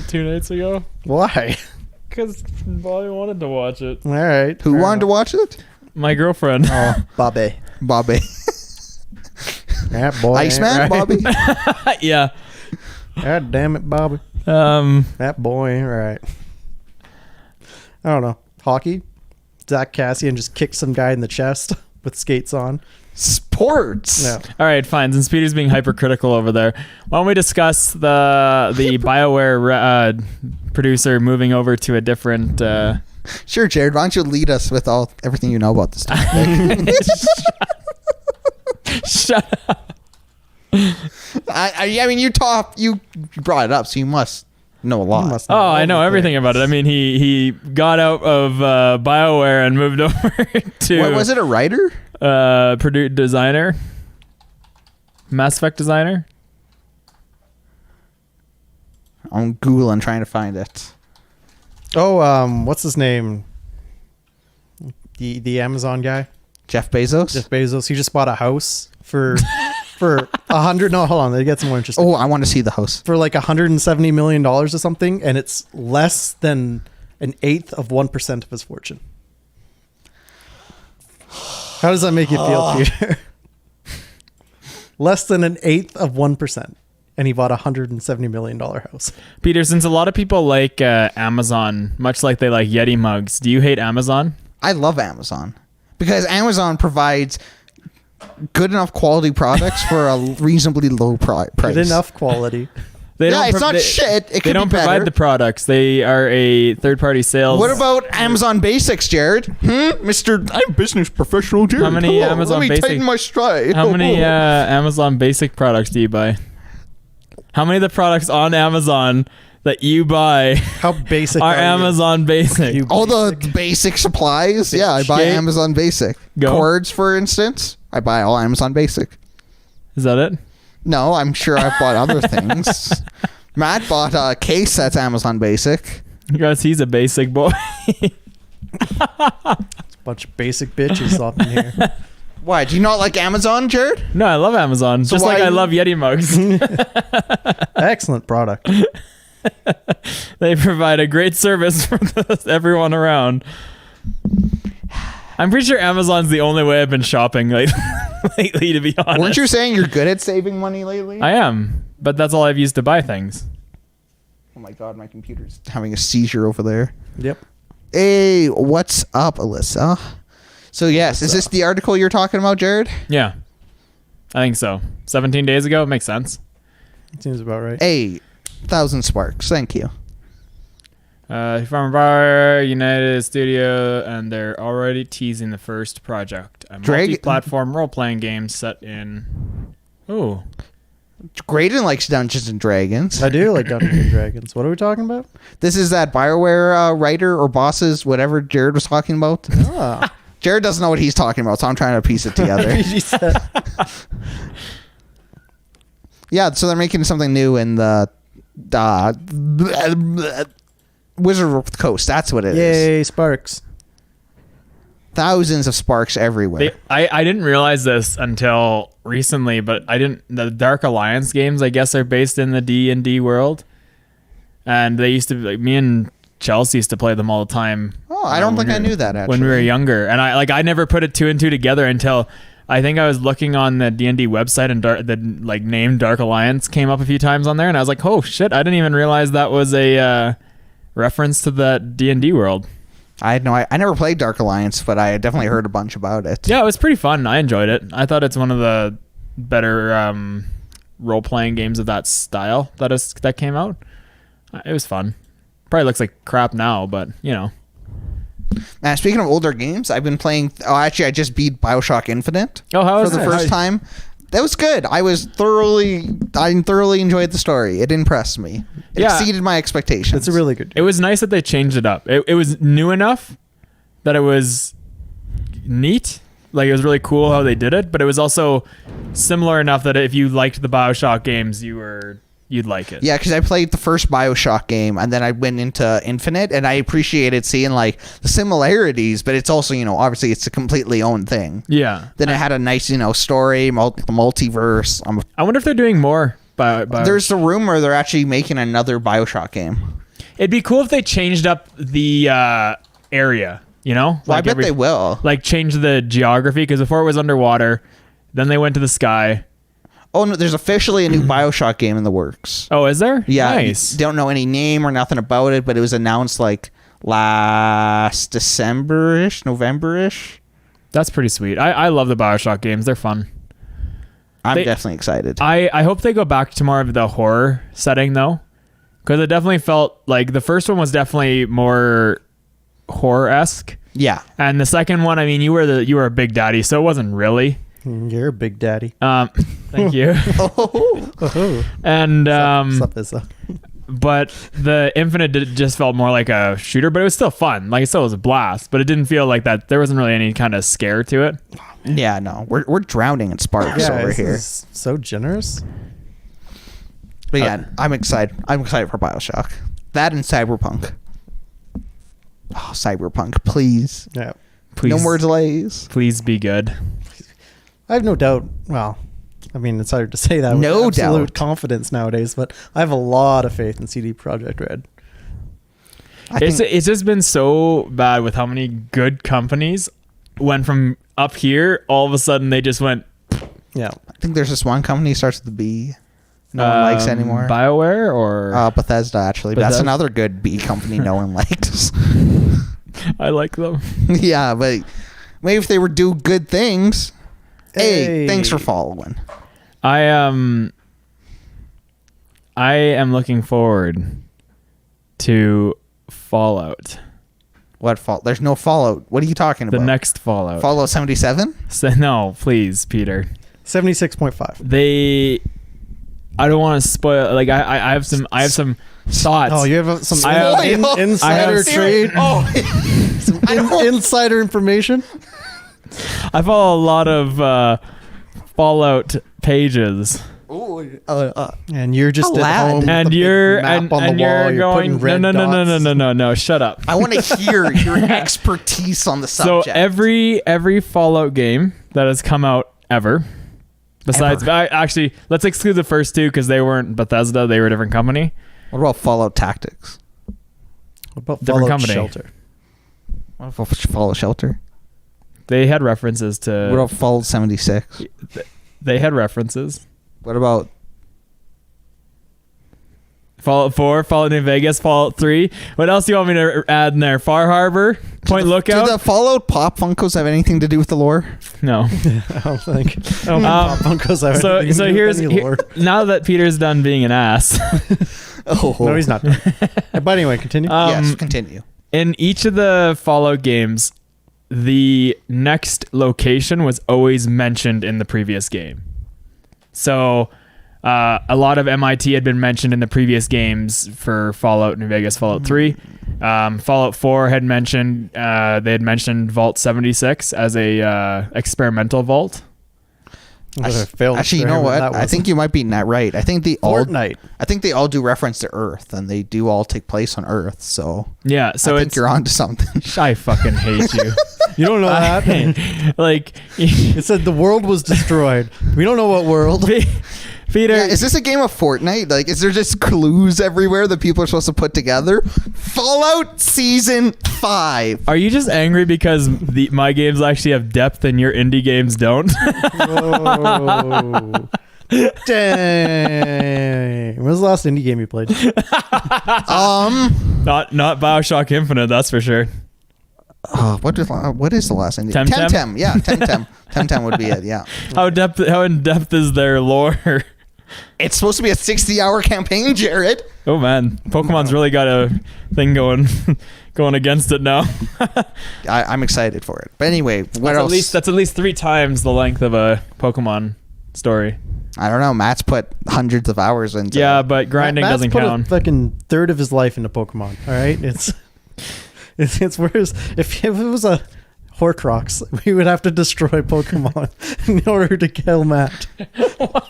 2 nights ago Why? because Bobby wanted to watch it. All right. Who wanted to watch it? My girlfriend. Oh, Bobby. Bobby. That boy. Iceman, ain't right. Bobby. Yeah. God damn it, Bobby. Um. That boy ain't right. I don't know. Hockey? Zach Cassian just kicked some guy in the chest with skates on. Sports. No. All right, fine. Since Peter's being hypercritical over there, why don't we discuss the BioWare producer moving over to a different? Sure, Jared. Why don't you lead us with everything you know about this topic? Shut up. I mean, you brought it up, so you must know a lot. must know Oh, all I know the everything about it. I mean, he got out of BioWare and moved over to. What was it? A writer? Designer, Mass Effect designer. I'm Googling trying to find it. Oh, what's his name? The Amazon guy, Jeff Bezos. Jeff Bezos. He just bought a house for $100. No, hold on. It gets more interesting. Oh, I want to see the house. For like $170 million or something, and it's less than an eighth of 1% of his fortune. How does that make you feel, Peter? Less than an eighth of 1%, and he bought a $170 million house. Peter, since a lot of people like Amazon, much like they like Yeti mugs, do you hate Amazon? I love Amazon because Amazon provides good enough quality products for a reasonably low price. Good enough quality. They Yeah, it's not shit. It They could don't be better. provide the products. They are a third-party sales. What about Amazon Basics, Jared? Mr. I'm business professional, Jared. How many Hello, Amazon let me Basic- tighten my stride. How many Amazon Basic products do you buy? How many of the products on Amazon that you buy How basic are you? Amazon Basic? You All the basic supplies? Yeah, I buy Okay. Amazon Basic. Go. Cords, for instance, I buy all Amazon Basic. Is that it? No, I'm sure I've bought other things. Matt bought a case that's Amazon Basic. Because he's a basic boy. Bunch of basic bitches up in here. Why? Do you not like Amazon, Jared? No, I love Amazon. So just why like I you- love Yeti mugs. Excellent product. They provide a great service for everyone around. I'm pretty sure Amazon's the only way I've been shopping lately, to be honest. Weren't you saying you're good at saving money lately? I am, but that's all I've used to buy things. Oh my god, my computer's having a seizure over there. Yep. Hey, what's up, Alyssa? So yes, is this the article you're talking about, Jared? Yeah, I think so. 17 days ago, it makes sense. Seems about right. 8,000 sparks. Thank you. Farmer Bar, United Studio, and they're already teasing the first project. A multi-platform role-playing game set in... Ooh. Grayden likes Dungeons and Dragons. I do like Dungeons and Dragons. What are we talking about? This is that BioWare writer or bosses, whatever Jared was talking about. Ah. Jared doesn't know what he's talking about, so I'm trying to piece it together. He said- Yeah, so they're making something new in the Wizard Coast. That's what it is. Yay, Sparks. Thousands of sparks everywhere. I didn't realize this until recently, but the Dark Alliance games, I guess, are based in the D&D world. And they used to, like, me and Chelsea used to play them all the time. Oh, I don't think I knew that, actually. When we were younger. And I never put it two and two together until I think I was looking on the D&D website and the name Dark Alliance came up a few times on there. And I was like, oh shit, I didn't even realize that was a reference to the D&D world. I never played Dark Alliance, but I definitely heard a bunch about it. Yeah, it was pretty fun. I enjoyed it. I thought it's one of the better role-playing games of that style that came out. It was fun. Probably looks like crap now, but you know. Man, speaking of older games, I've been playing. Oh, actually, I just beat BioShock Infinite Oh, how for was the it? first time. That was good. I thoroughly enjoyed the story. It impressed me. It Yeah. exceeded my expectations. It's a really good. It was nice that they changed it up. It was new enough that it was neat. Like, it was really cool how they did it, but it was also similar enough that if you liked the BioShock games, you'd like it. Yeah, because I played the first BioShock game, and then I went into Infinite, and I appreciated seeing like the similarities, but it's also, obviously it's a completely own thing. Yeah. Then it had a nice, story, multiverse. I wonder if they're doing more. There's the rumor they're actually making another BioShock game. It'd be cool if they changed up the area. Well, I bet they will. Like, change the geography, because before it was underwater, then they went to the sky. Oh no, there's officially a new BioShock game in the works. Oh, is there? Yeah, Nice. Don't know any name or nothing about it, but it was announced like last December-ish, November-ish. That's pretty sweet. I love the BioShock games. They're fun. I'm definitely excited. I hope they go back to more of the horror setting, though, because it definitely felt like the first one was definitely more horror-esque. Yeah. And the second one, I mean, you were a big daddy, so it wasn't really. You're a big daddy. Thank you. Oh. And Sup. but the Infinite just felt more like a shooter, but it was still fun. Like, it still was a blast, but it didn't feel like that. There wasn't really any kind of scare to it. Yeah, no, we're drowning in sparks over this here. is so generous. But yeah, I'm excited. I'm excited for BioShock. That and Cyberpunk. Oh, Cyberpunk, please. Yeah. Please, No more delays. Please be good. I have no doubt. Well, I mean, it's hard to say that No with absolute doubt. confidence nowadays, but I have a lot of faith in CD Projekt Red. It's just been so bad with how many good companies went from up here, all of a sudden they just went Yeah. I think there's this one company starts with the B. No one likes anymore. BioWare or Bethesda, actually. But that's Bethesda? another good B company no one likes. I like them. Yeah, but maybe if they would do good things. Hey, thanks for Hey. following. I am looking forward to Fallout. What Fallout? There's no Fallout. What are you talking The about? next Fallout. Fallout 77? No, please, Peter. 76.5. I don't want to spoil. Like, I have some thoughts. Oh, you have some I have- insider I have- trade? Oh, Some insider information? I follow a lot of Fallout pages, And you're just A at lad. home with and the big you're map on the you're wall. You're putting going red dots. no, shut up. I want to hear your expertise on the So subject. every Fallout game that has come out ever, besides actually, let's exclude the first two because they weren't Bethesda; they were a different company. What about Fallout Tactics? What about Different Fallout company. Shelter? What about Fallout Shelter? They had references What to. about Fallout 76? They had references. What about Fallout 4, Fallout New Vegas, Fallout 3. What else do you want me to add in there? Far Harbor, Point Lookout. Do the Fallout Pop Funkos have anything to do with the lore? No. I don't think. I don't think Pop Funkos have So anything to do with any lore. now that Peter's done being an ass. Oh, No, he's not. But anyway, continue. Yes, continue. In each of the Fallout games, the next location was always mentioned in the previous game. So a lot of MIT had been mentioned in the previous games for Fallout New Vegas, Fallout 3. Fallout 4 had mentioned they had mentioned Vault 76 as a experimental vault. Actually, you know what? I think you might be not right. I think Fortnite. I think they all do reference to Earth, and they do all take place on Earth. So Yeah, so I think it's you're onto something. I fucking hate you. You don't know that? Like It said the world was destroyed. We don't know what world. Peter, Yeah, is this a game of Fortnite? Like, is there just clues everywhere that people are supposed to put together? Fallout Season 5. are you just angry because my games actually have depth and your indie games don't? Whoa. Dang. When was the last indie game you played? Not BioShock Infinite, that's for sure. What is the last indie? Temtem? Temtem. Yeah, Temtem. Temtem would be it. Yeah. How in depth is their lore? It's supposed to be a 60-hour campaign, Jarrod. Oh man, Pokemon's really got a thing going against it now. I'm excited for it. But anyway, what else? That's at least 3 times the length of a Pokemon story. I don't know. Matt's put hundreds of hours into. Yeah, but grinding Matt's doesn't put count. a fucking third of his life into Pokemon. All right, it's whereas if it was a Horcrux, we would have to destroy Pokemon in order to kill Matt.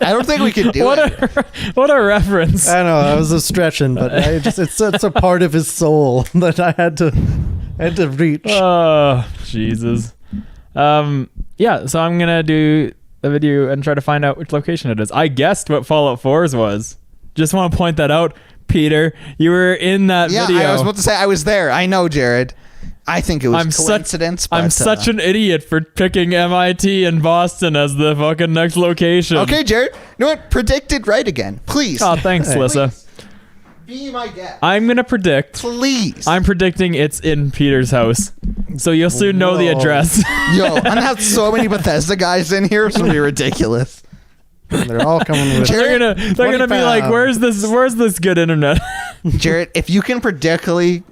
I don't think we could do it. What a reference. I know I was stretching, but it's a part of his soul that I had to reach. Oh, Jesus. Yeah, so I'm gonna do the video and try to find out which location it is. I guessed what Fallout 4's was. Just want to point that out, Peter. You were in that video. Yeah, I was about to say I was there. I know, Jarrod. I think it was coincidence. I'm such an idiot for picking MIT and Boston as the fucking next location. Okay, Jarrod. You know what? Predict it right again, please. Oh, thanks, Hey. Lissa. Be my guest. I'm gonna predict. Please. I'm predicting it's in Peter's house. So you'll soon know the Whoa. address. Yo, I'm gonna have so many Bethesda guys in here. It's gonna be ridiculous. They're all coming with. they're gonna be like, £20. where's this good internet? Jarrod, if you can predictly,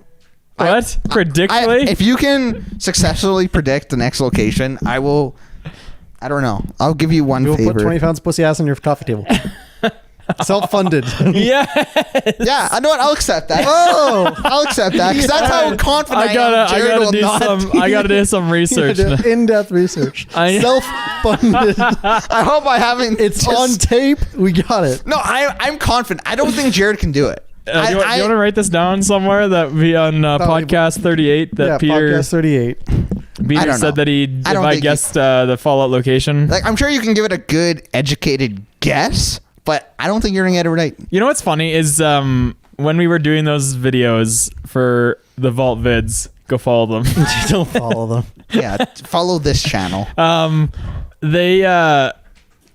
What? Predictly? if you can successfully predict the next location, I will. I don't know. I'll give you one You'll favor. put 20 pounds pussy ass on your coffee table. Self-funded. Yeah. Yeah, I know what. I'll accept that. Oh, I'll accept that because that's how confident I gotta Jarrod will not. I gotta do some research. in-depth research. I- Self-funded. I hope I haven't. It's just- on tape. We got it. No, I'm confident. I don't think Jarrod can do it. Do you want to write this down somewhere that we on podcast 38 that Yeah, Peter podcast 38. I Peter don't said know. that if I don't I think guessed the Fallout location. Like, I'm sure you can give it a good, educated guess, but I don't think you're gonna get it right. You know what's funny is when we were doing those videos for the Vault vids, go follow them. Don't follow them. Yeah, follow this channel. They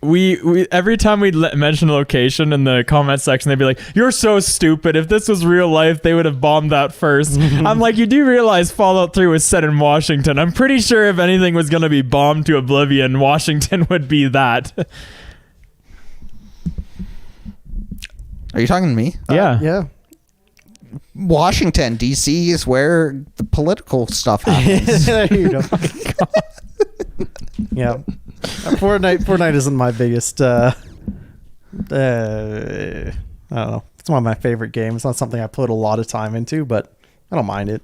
we every time we mention a location in the comment section, they'd be like, "You're so stupid. If this was real life, they would have bombed that first." I'm like, you do realize Fallout 3 was set in Washington. I'm pretty sure if anything was gonna be bombed to oblivion, Washington would be that. Are you talking to me? Yeah. Yeah. Washington, D.C. is where the political stuff happens. There you go. Yeah. Fortnite isn't my biggest I don't know. It's one of my favorite games. It's not something I put a lot of time into, but I don't mind it.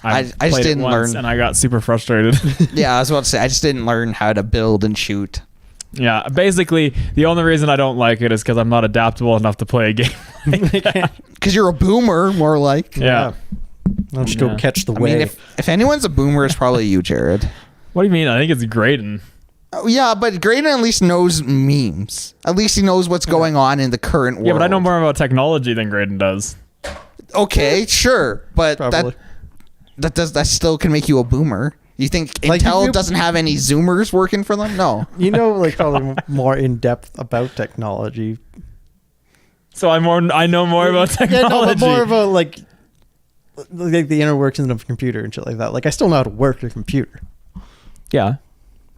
I just played it didn't once learn. and I got super frustrated. Yeah, I was about to say, I just didn't learn how to build and shoot. Yeah, basically, the only reason I don't like it is because I'm not adaptable enough to play a game. Because you're a boomer, more like. Yeah. I'll just go Yeah. catch the I wave. mean, if anyone's a boomer, it's probably you, Jarrod. What do you mean? I think it's Grayden. Oh, yeah, but Grayden at least knows memes. At least he knows what's going on in the current world. Yeah, but I know more about technology than Grayden does. Okay, sure, but Probably. that still can make you a boomer. You think Like, Intel you- doesn't have any Zoomers working for them? No. You know, like probably more in depth about technology. So I know more about technology. Yeah, no, but more about like the inner workings of a computer and shit like that. Like I still know how to work a computer. Yeah.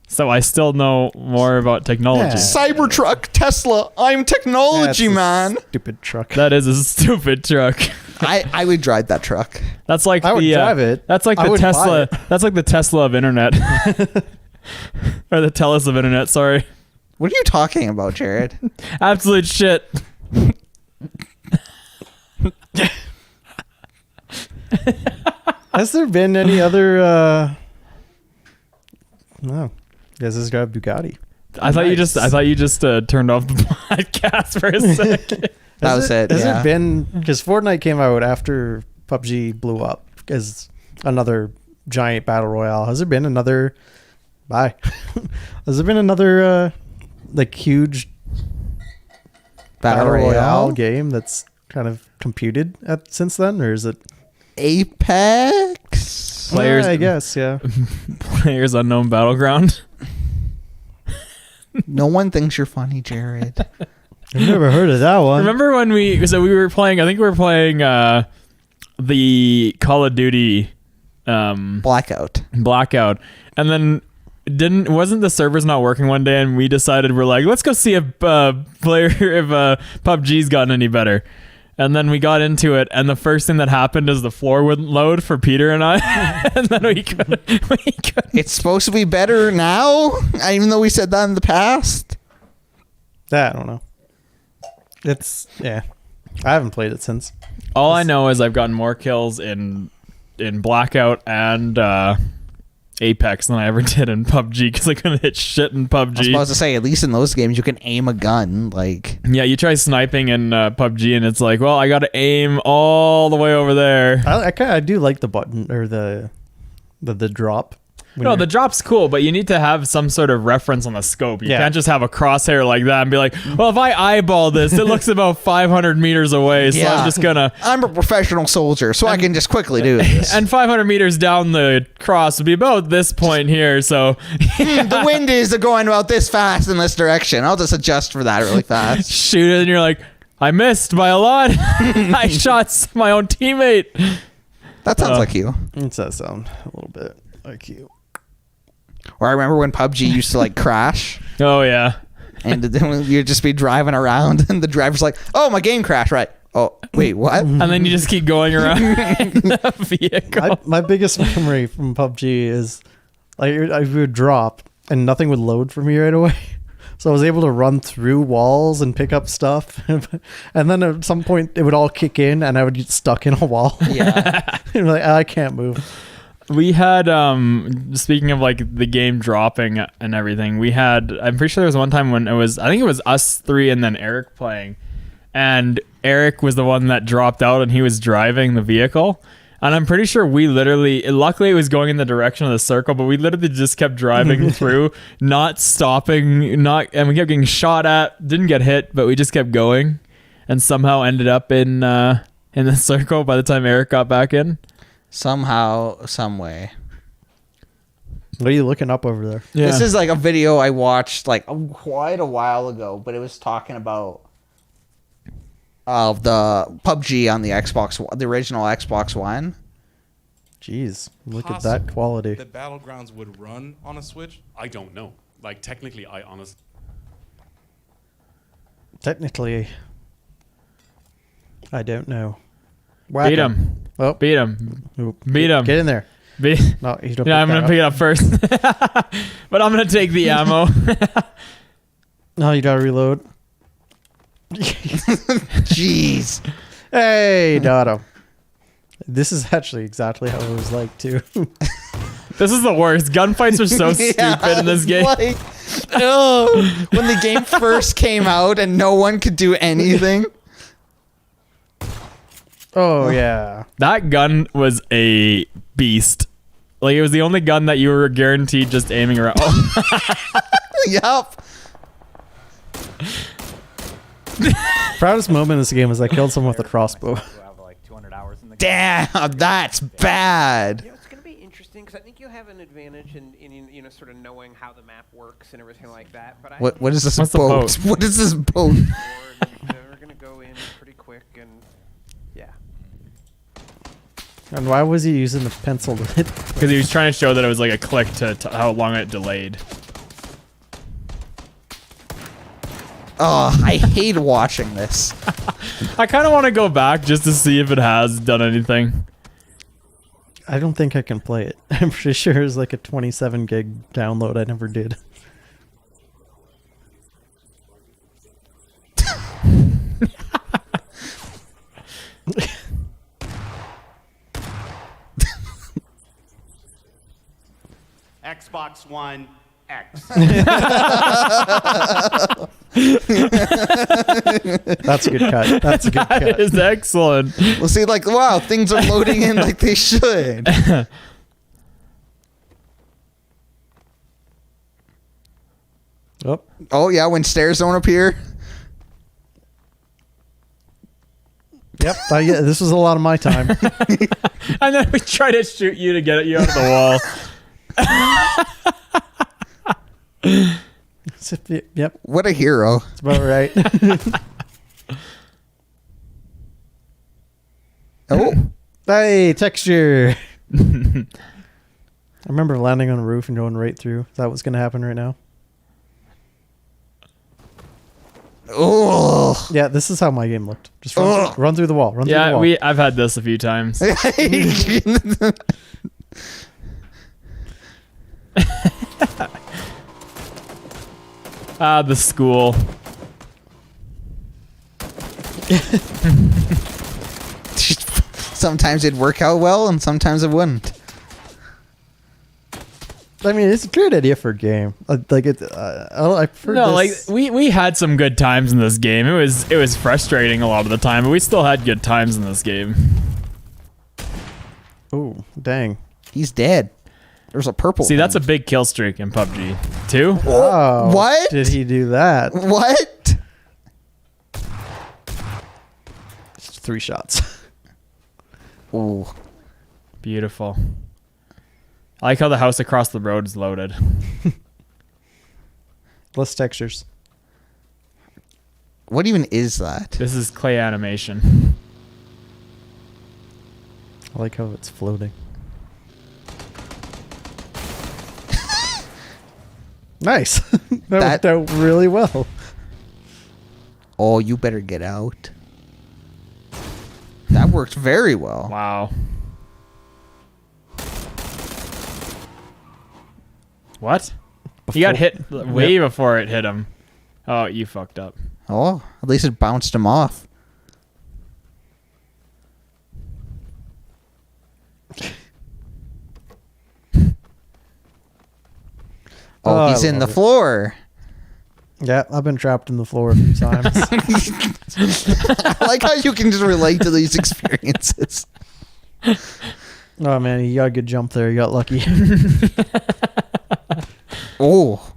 So I still know more about technology. Yeah. Cybertruck, Tesla, I'm technology, That's a man. Stupid truck. That is a stupid truck. I would drive that truck. That's like I would the drive it. That's like I the would buy Tesla. it. That's like the Tesla of internet. Or the Telus of internet, sorry. What are you talking about, Jarrod? Absolute shit. Has there been any other? No. Guess this got a Bugatti. I thought you just turned off the podcast for a second. That was it. Has Yeah. it been because Fortnite came out after PUBG blew up as another giant battle royale? Has there been another? Bye. Has there been another like huge battle royale game that's kind of computed since then, or is it Apex. Players- Yeah, I guess, yeah. Players Unknown Battleground. No one thinks you're funny, Jarrod. I've never heard of that one. Remember when we were playing? I think we were playing the Call of Duty Blackout. Blackout, and then wasn't the servers not working one day, and we decided we're like, let's go see if PUBG's gotten any better. And then we got into it, and the first thing that happened is the floor wouldn't load for Peter and I, and then we couldn't. It's supposed to be better now, even though we said that in the past. I don't know. I haven't played it since. All I know is I've gotten more kills in Blackout and Apex than I ever did in PUBG because I couldn't hit shit in PUBG. I was supposed to say, at least in those games, you can aim a gun. Like, Yeah, you try sniping in PUBG and it's like, well, I got to aim all the way over there. I do like the button or the drop. No, the drop's cool, but you need to have some sort of reference on the scope. You can't just have a crosshair like that and be like, well, if I eyeball this, it looks about 500 meters away, so I'm just gonna... I'm a professional soldier, so I can just quickly do this. And 500 meters down the cross would be about this point here, so... The wind is going about this fast in this direction. I'll just adjust for that really fast. Shoot it, and you're like, I missed by a lot. I shot my own teammate. That sounds like you. It does sound a little bit like you. Or I remember when PUBG used to like crash, Oh, yeah. and then you'd just be driving around, and the driver's like, "Oh, my game crashed." Right? Oh, wait, what? And then you just keep going around the vehicle. My biggest memory from PUBG is like I would drop and nothing would load for me right away. So I was able to run through walls and pick up stuff. And then at some point it would all kick in and I would get stuck in a wall. Yeah. And like, I can't move. We had, speaking of like the game dropping and everything, I'm pretty sure there was one time when I think it was us three and then Eric playing. And Eric was the one that dropped out and he was driving the vehicle. And I'm pretty sure luckily it was going in the direction of the circle, but we literally just kept driving through, not stopping, and we kept getting shot at, didn't get hit, but we just kept going and somehow ended up in the circle by the time Eric got back in. Somehow, some way. What are you looking up over there? Yeah. This is like a video I watched like quite a while ago, but it was talking about the PUBG on the Xbox, the original Xbox One. Jeez, look at that quality. That Battlegrounds would run on a Switch? I don't know. Like, technically, I honestly... Technically, I don't know. Beat him. Oh, Beat him. Oop. Beat him. Get in there. Beat. No, you don't. Yeah, I'm going to pick it up first. But I'm going to take the ammo. No, you gotta reload. Jeez. Hey, Dotto. This is actually exactly how it was like too. This is the worst. Gunfights are so stupid in this game. Like, oh, when the game first came out and no one could do anything. Oh yeah. That gun was a beast. Like, it was the only gun that you were guaranteed just aiming around. Oh. Yup. Proudest moment in this game is I killed someone with a crossbow. Damn, that's bad. You know, it's going to be interesting because I think you'll have an advantage in you know, sort of knowing how the map works and everything like that. But What is this What's the boat? boat? What is this boat? we're going to go in pretty quick and yeah. And why was he using the pencil to hit? Because he was trying to show that it was like a click to how long it delayed. Oh, I hate watching this. I kind of want to go back just to see if it has done anything. I don't think I can play it. I'm pretty sure it's like a 27 gig download. I never did. Xbox One X. That's a good cut. That's a good That cut. is excellent. We'll see, like, wow, things are loading in like they should. Oh, Oh, yeah, when stairs don't appear. yep. Yeah, this was a lot of my time. And then we try to shoot you to get you out of the wall. Yep, What a hero. that's about right. Oh, Hey, texture. I remember landing on a roof and going right through. Is that what's going to happen right now? Oh. Yeah, this is how my game looked. Just Ugh. run through the wall. Run through the Yeah, wall. I've had this a few times. The school. Sometimes it'd work out well, and sometimes it wouldn't. I mean, it's a great idea for a game. Like it. I prefer No, this. like we had some good times in this game. It was frustrating a lot of the time, but we still had good times in this game. Oh, dang. He's dead. There's a purple. See, that's a big kill streak in PUBG. 2? Oh, what? Did he do that? What? It's 3 shots. Ooh. Beautiful. I like how the house across the road is loaded. Less textures. What even is that? This is clay animation. I like how it's floating. Nice. that worked out really well. Oh, you better get out. That worked very well. Wow. What? He got hit way before it hit him. Oh, you fucked up. Oh, at least it bounced him off. Oh, I he's in the love it. floor. Yeah, I've been trapped in the floor a few times. I like how you can just relate to these experiences. Oh man, you got a good jump there. You got lucky. Oh.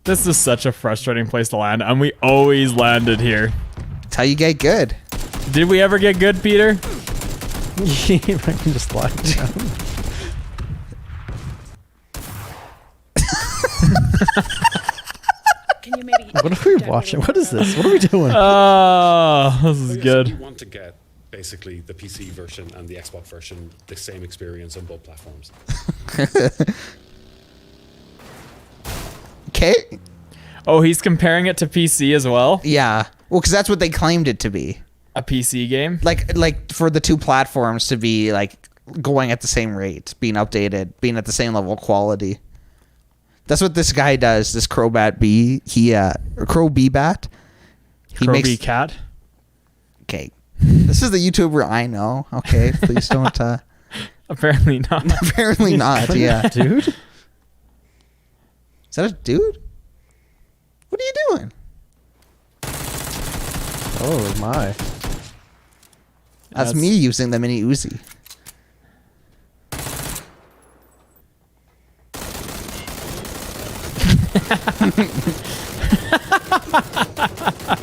This is such a frustrating place to land, and we always landed here. That's how you get good. Did we ever get good, Peter? I can just slide down. Can you maybe What are we watching? What is this? What are we doing? Oh, this is So you good. want to get basically the PC version and the Xbox version the same experience on both platforms. Okay. Oh, he's comparing it to PC as well? Yeah. Well, because that's what they claimed it to be. A PC game? Like for the two platforms to be like going at the same rate, being updated, being at the same level of quality. That's what this guy does. This Crowbat B, or Crow B Bat. He Croby Cat? Okay. This is the YouTuber I know. Okay, please don't. Apparently not. Apparently not. Yeah. Dude? Is that a dude? What are you doing? Oh my. That's me using the mini Uzi.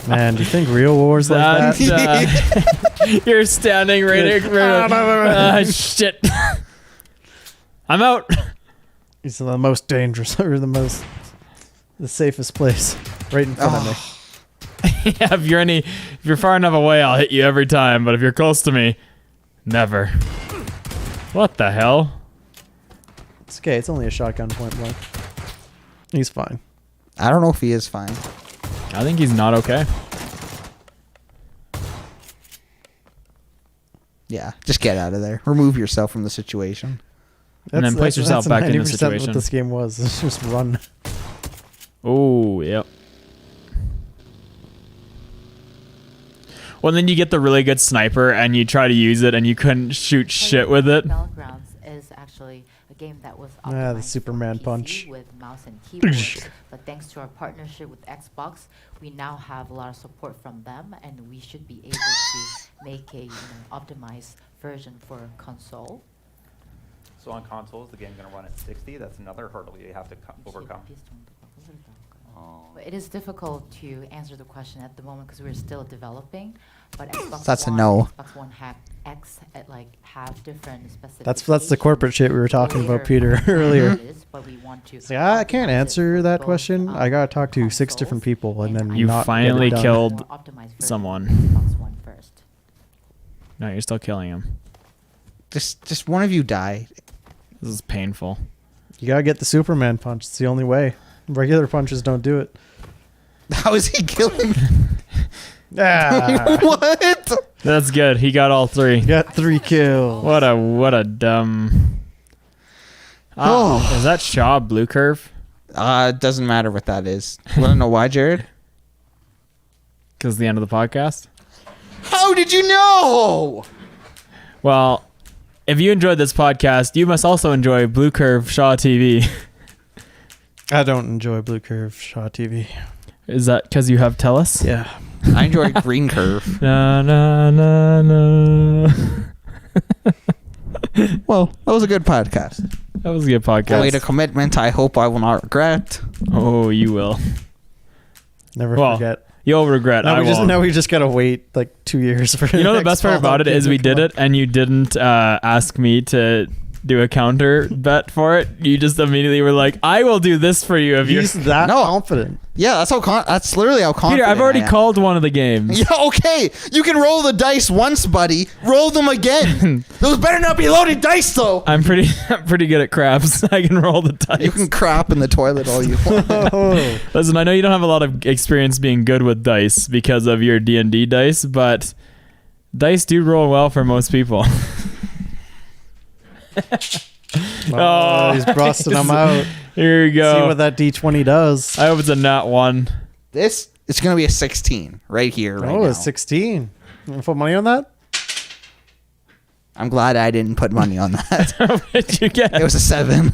Man, do you think real wars like that? You're standing right shit. I'm out. It's the most dangerous or the safest place. Right in front of me. Yeah, if you're far enough away, I'll hit you every time. But if you're close to me, never. What the hell? It's okay, it's only a shotgun point blank. He's fine. I don't know if he is fine. I think he's not okay. Yeah, just get out of there. Remove yourself from the situation. And then place yourself back in the 90% situation. What this game was. It's just run. Oh, yep. Well, then you get the really good sniper and you try to use it and you couldn't shoot shit with it. Battlegrounds is actually a game that was Ah, the optimized for Superman PC punch. with mouse and keyboard. But thanks to our partnership with Xbox, we now have a lot of support from them, and we should be able to make a optimized version for console. So on consoles, the game's going to run at 60. That's another hurdle you have to overcome. It is difficult to answer the question at the moment because we're still developing. But Xbox That's a One, no. Xbox One X have different specifications. That's the corporate shit we were talking about, Peter, earlier. Yeah, I can't answer that question. I gotta talk to 6 different people and then You not finally get it done. killed someone. No, you're still killing him. Just one of you died. This is painful. You gotta get the Superman punch. It's the only way. Regular punches don't do it. How is he killing? Ah, What? That's good. He got all 3. got 3 kills. What a dumb. Is that Shaw blue curve? It doesn't matter what that is. You want to know why, Jarrod? Because the end of the podcast. How did you know? Well, if you enjoyed this podcast, you must also enjoy Blue Curve Shaw TV. I don't enjoy Blue Curve Shaw TV. Is that because you have TELUS? Yeah. I enjoy Green Curve. Na na na na. Well, that was a good podcast. That was a good I made a podcast. commitment I hope I will not regret. Oh, you will. Never Well, forget. You'll regret. I won't. Now we just gotta wait like 2 years for. You know the best part about it is we did it and you didn't ask me to do a counter bet for it. You just immediately were like, I will do this for you if you're... He's that No. confident. Yeah, that's literally how confident Peter, I've already I am. called one of the games. Yeah, okay. You can roll the dice once, buddy. Roll them again. Those better not be loaded dice, though. I'm pretty good at craps. I can roll the dice. You can crap in the toilet all you want. Oh, Listen, I know you don't have a lot of experience being good with dice because of your D&D dice, but dice do roll well for most people. Oh, he's busting them out. Here we See go. what that D20 does. I hope it's a nat 1. This it's gonna be a 16 right here, right now. It's 16. You want to put money on that? I'm glad I didn't put money on that. What did you get? It was a 7.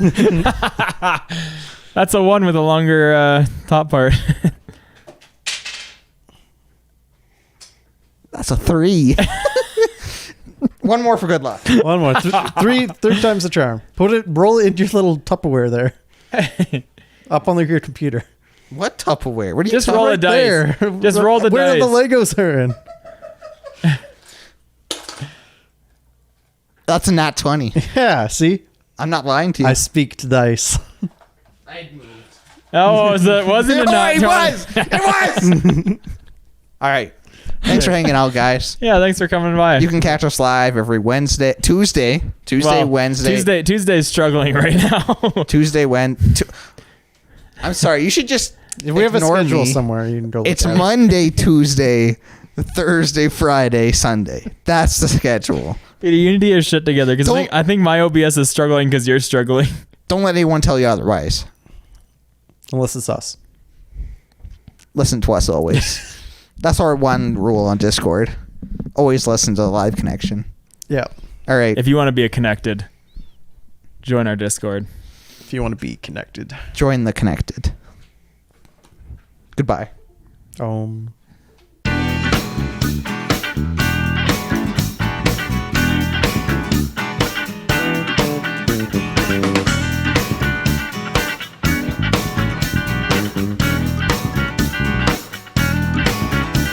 That's a 1 with a longer top part. That's a 3. One more for good luck. One more. Three times the charm. Roll it into your little Tupperware there. Up on your computer. What Tupperware? What are you Just talking roll a about? dice. There. Just roll the Where dice. the Legos are in. That's a nat 20. Yeah, see? I'm not lying to you. I speak to dice. Oh, it wasn't a nat 20. It was. All right. Thanks for hanging out, guys. Yeah, thanks for coming by. You can catch us live every Tuesday, Well, Wednesday. Tuesday's struggling right now. I'm sorry. You should just If we have a ignore schedule me. somewhere, you can go look It's at it. Monday, Tuesday, Thursday, Friday, Sunday. That's the schedule. Peter, you need to get your shit together because I think my OBS is struggling because you're struggling. Don't let anyone tell you otherwise. Unless it's us. Listen to us always. That's our one rule on Discord. Always listen to the live connection. Yeah. All right. If you want to be connected, join our Discord. If you want to be connected. Join the connected. Goodbye.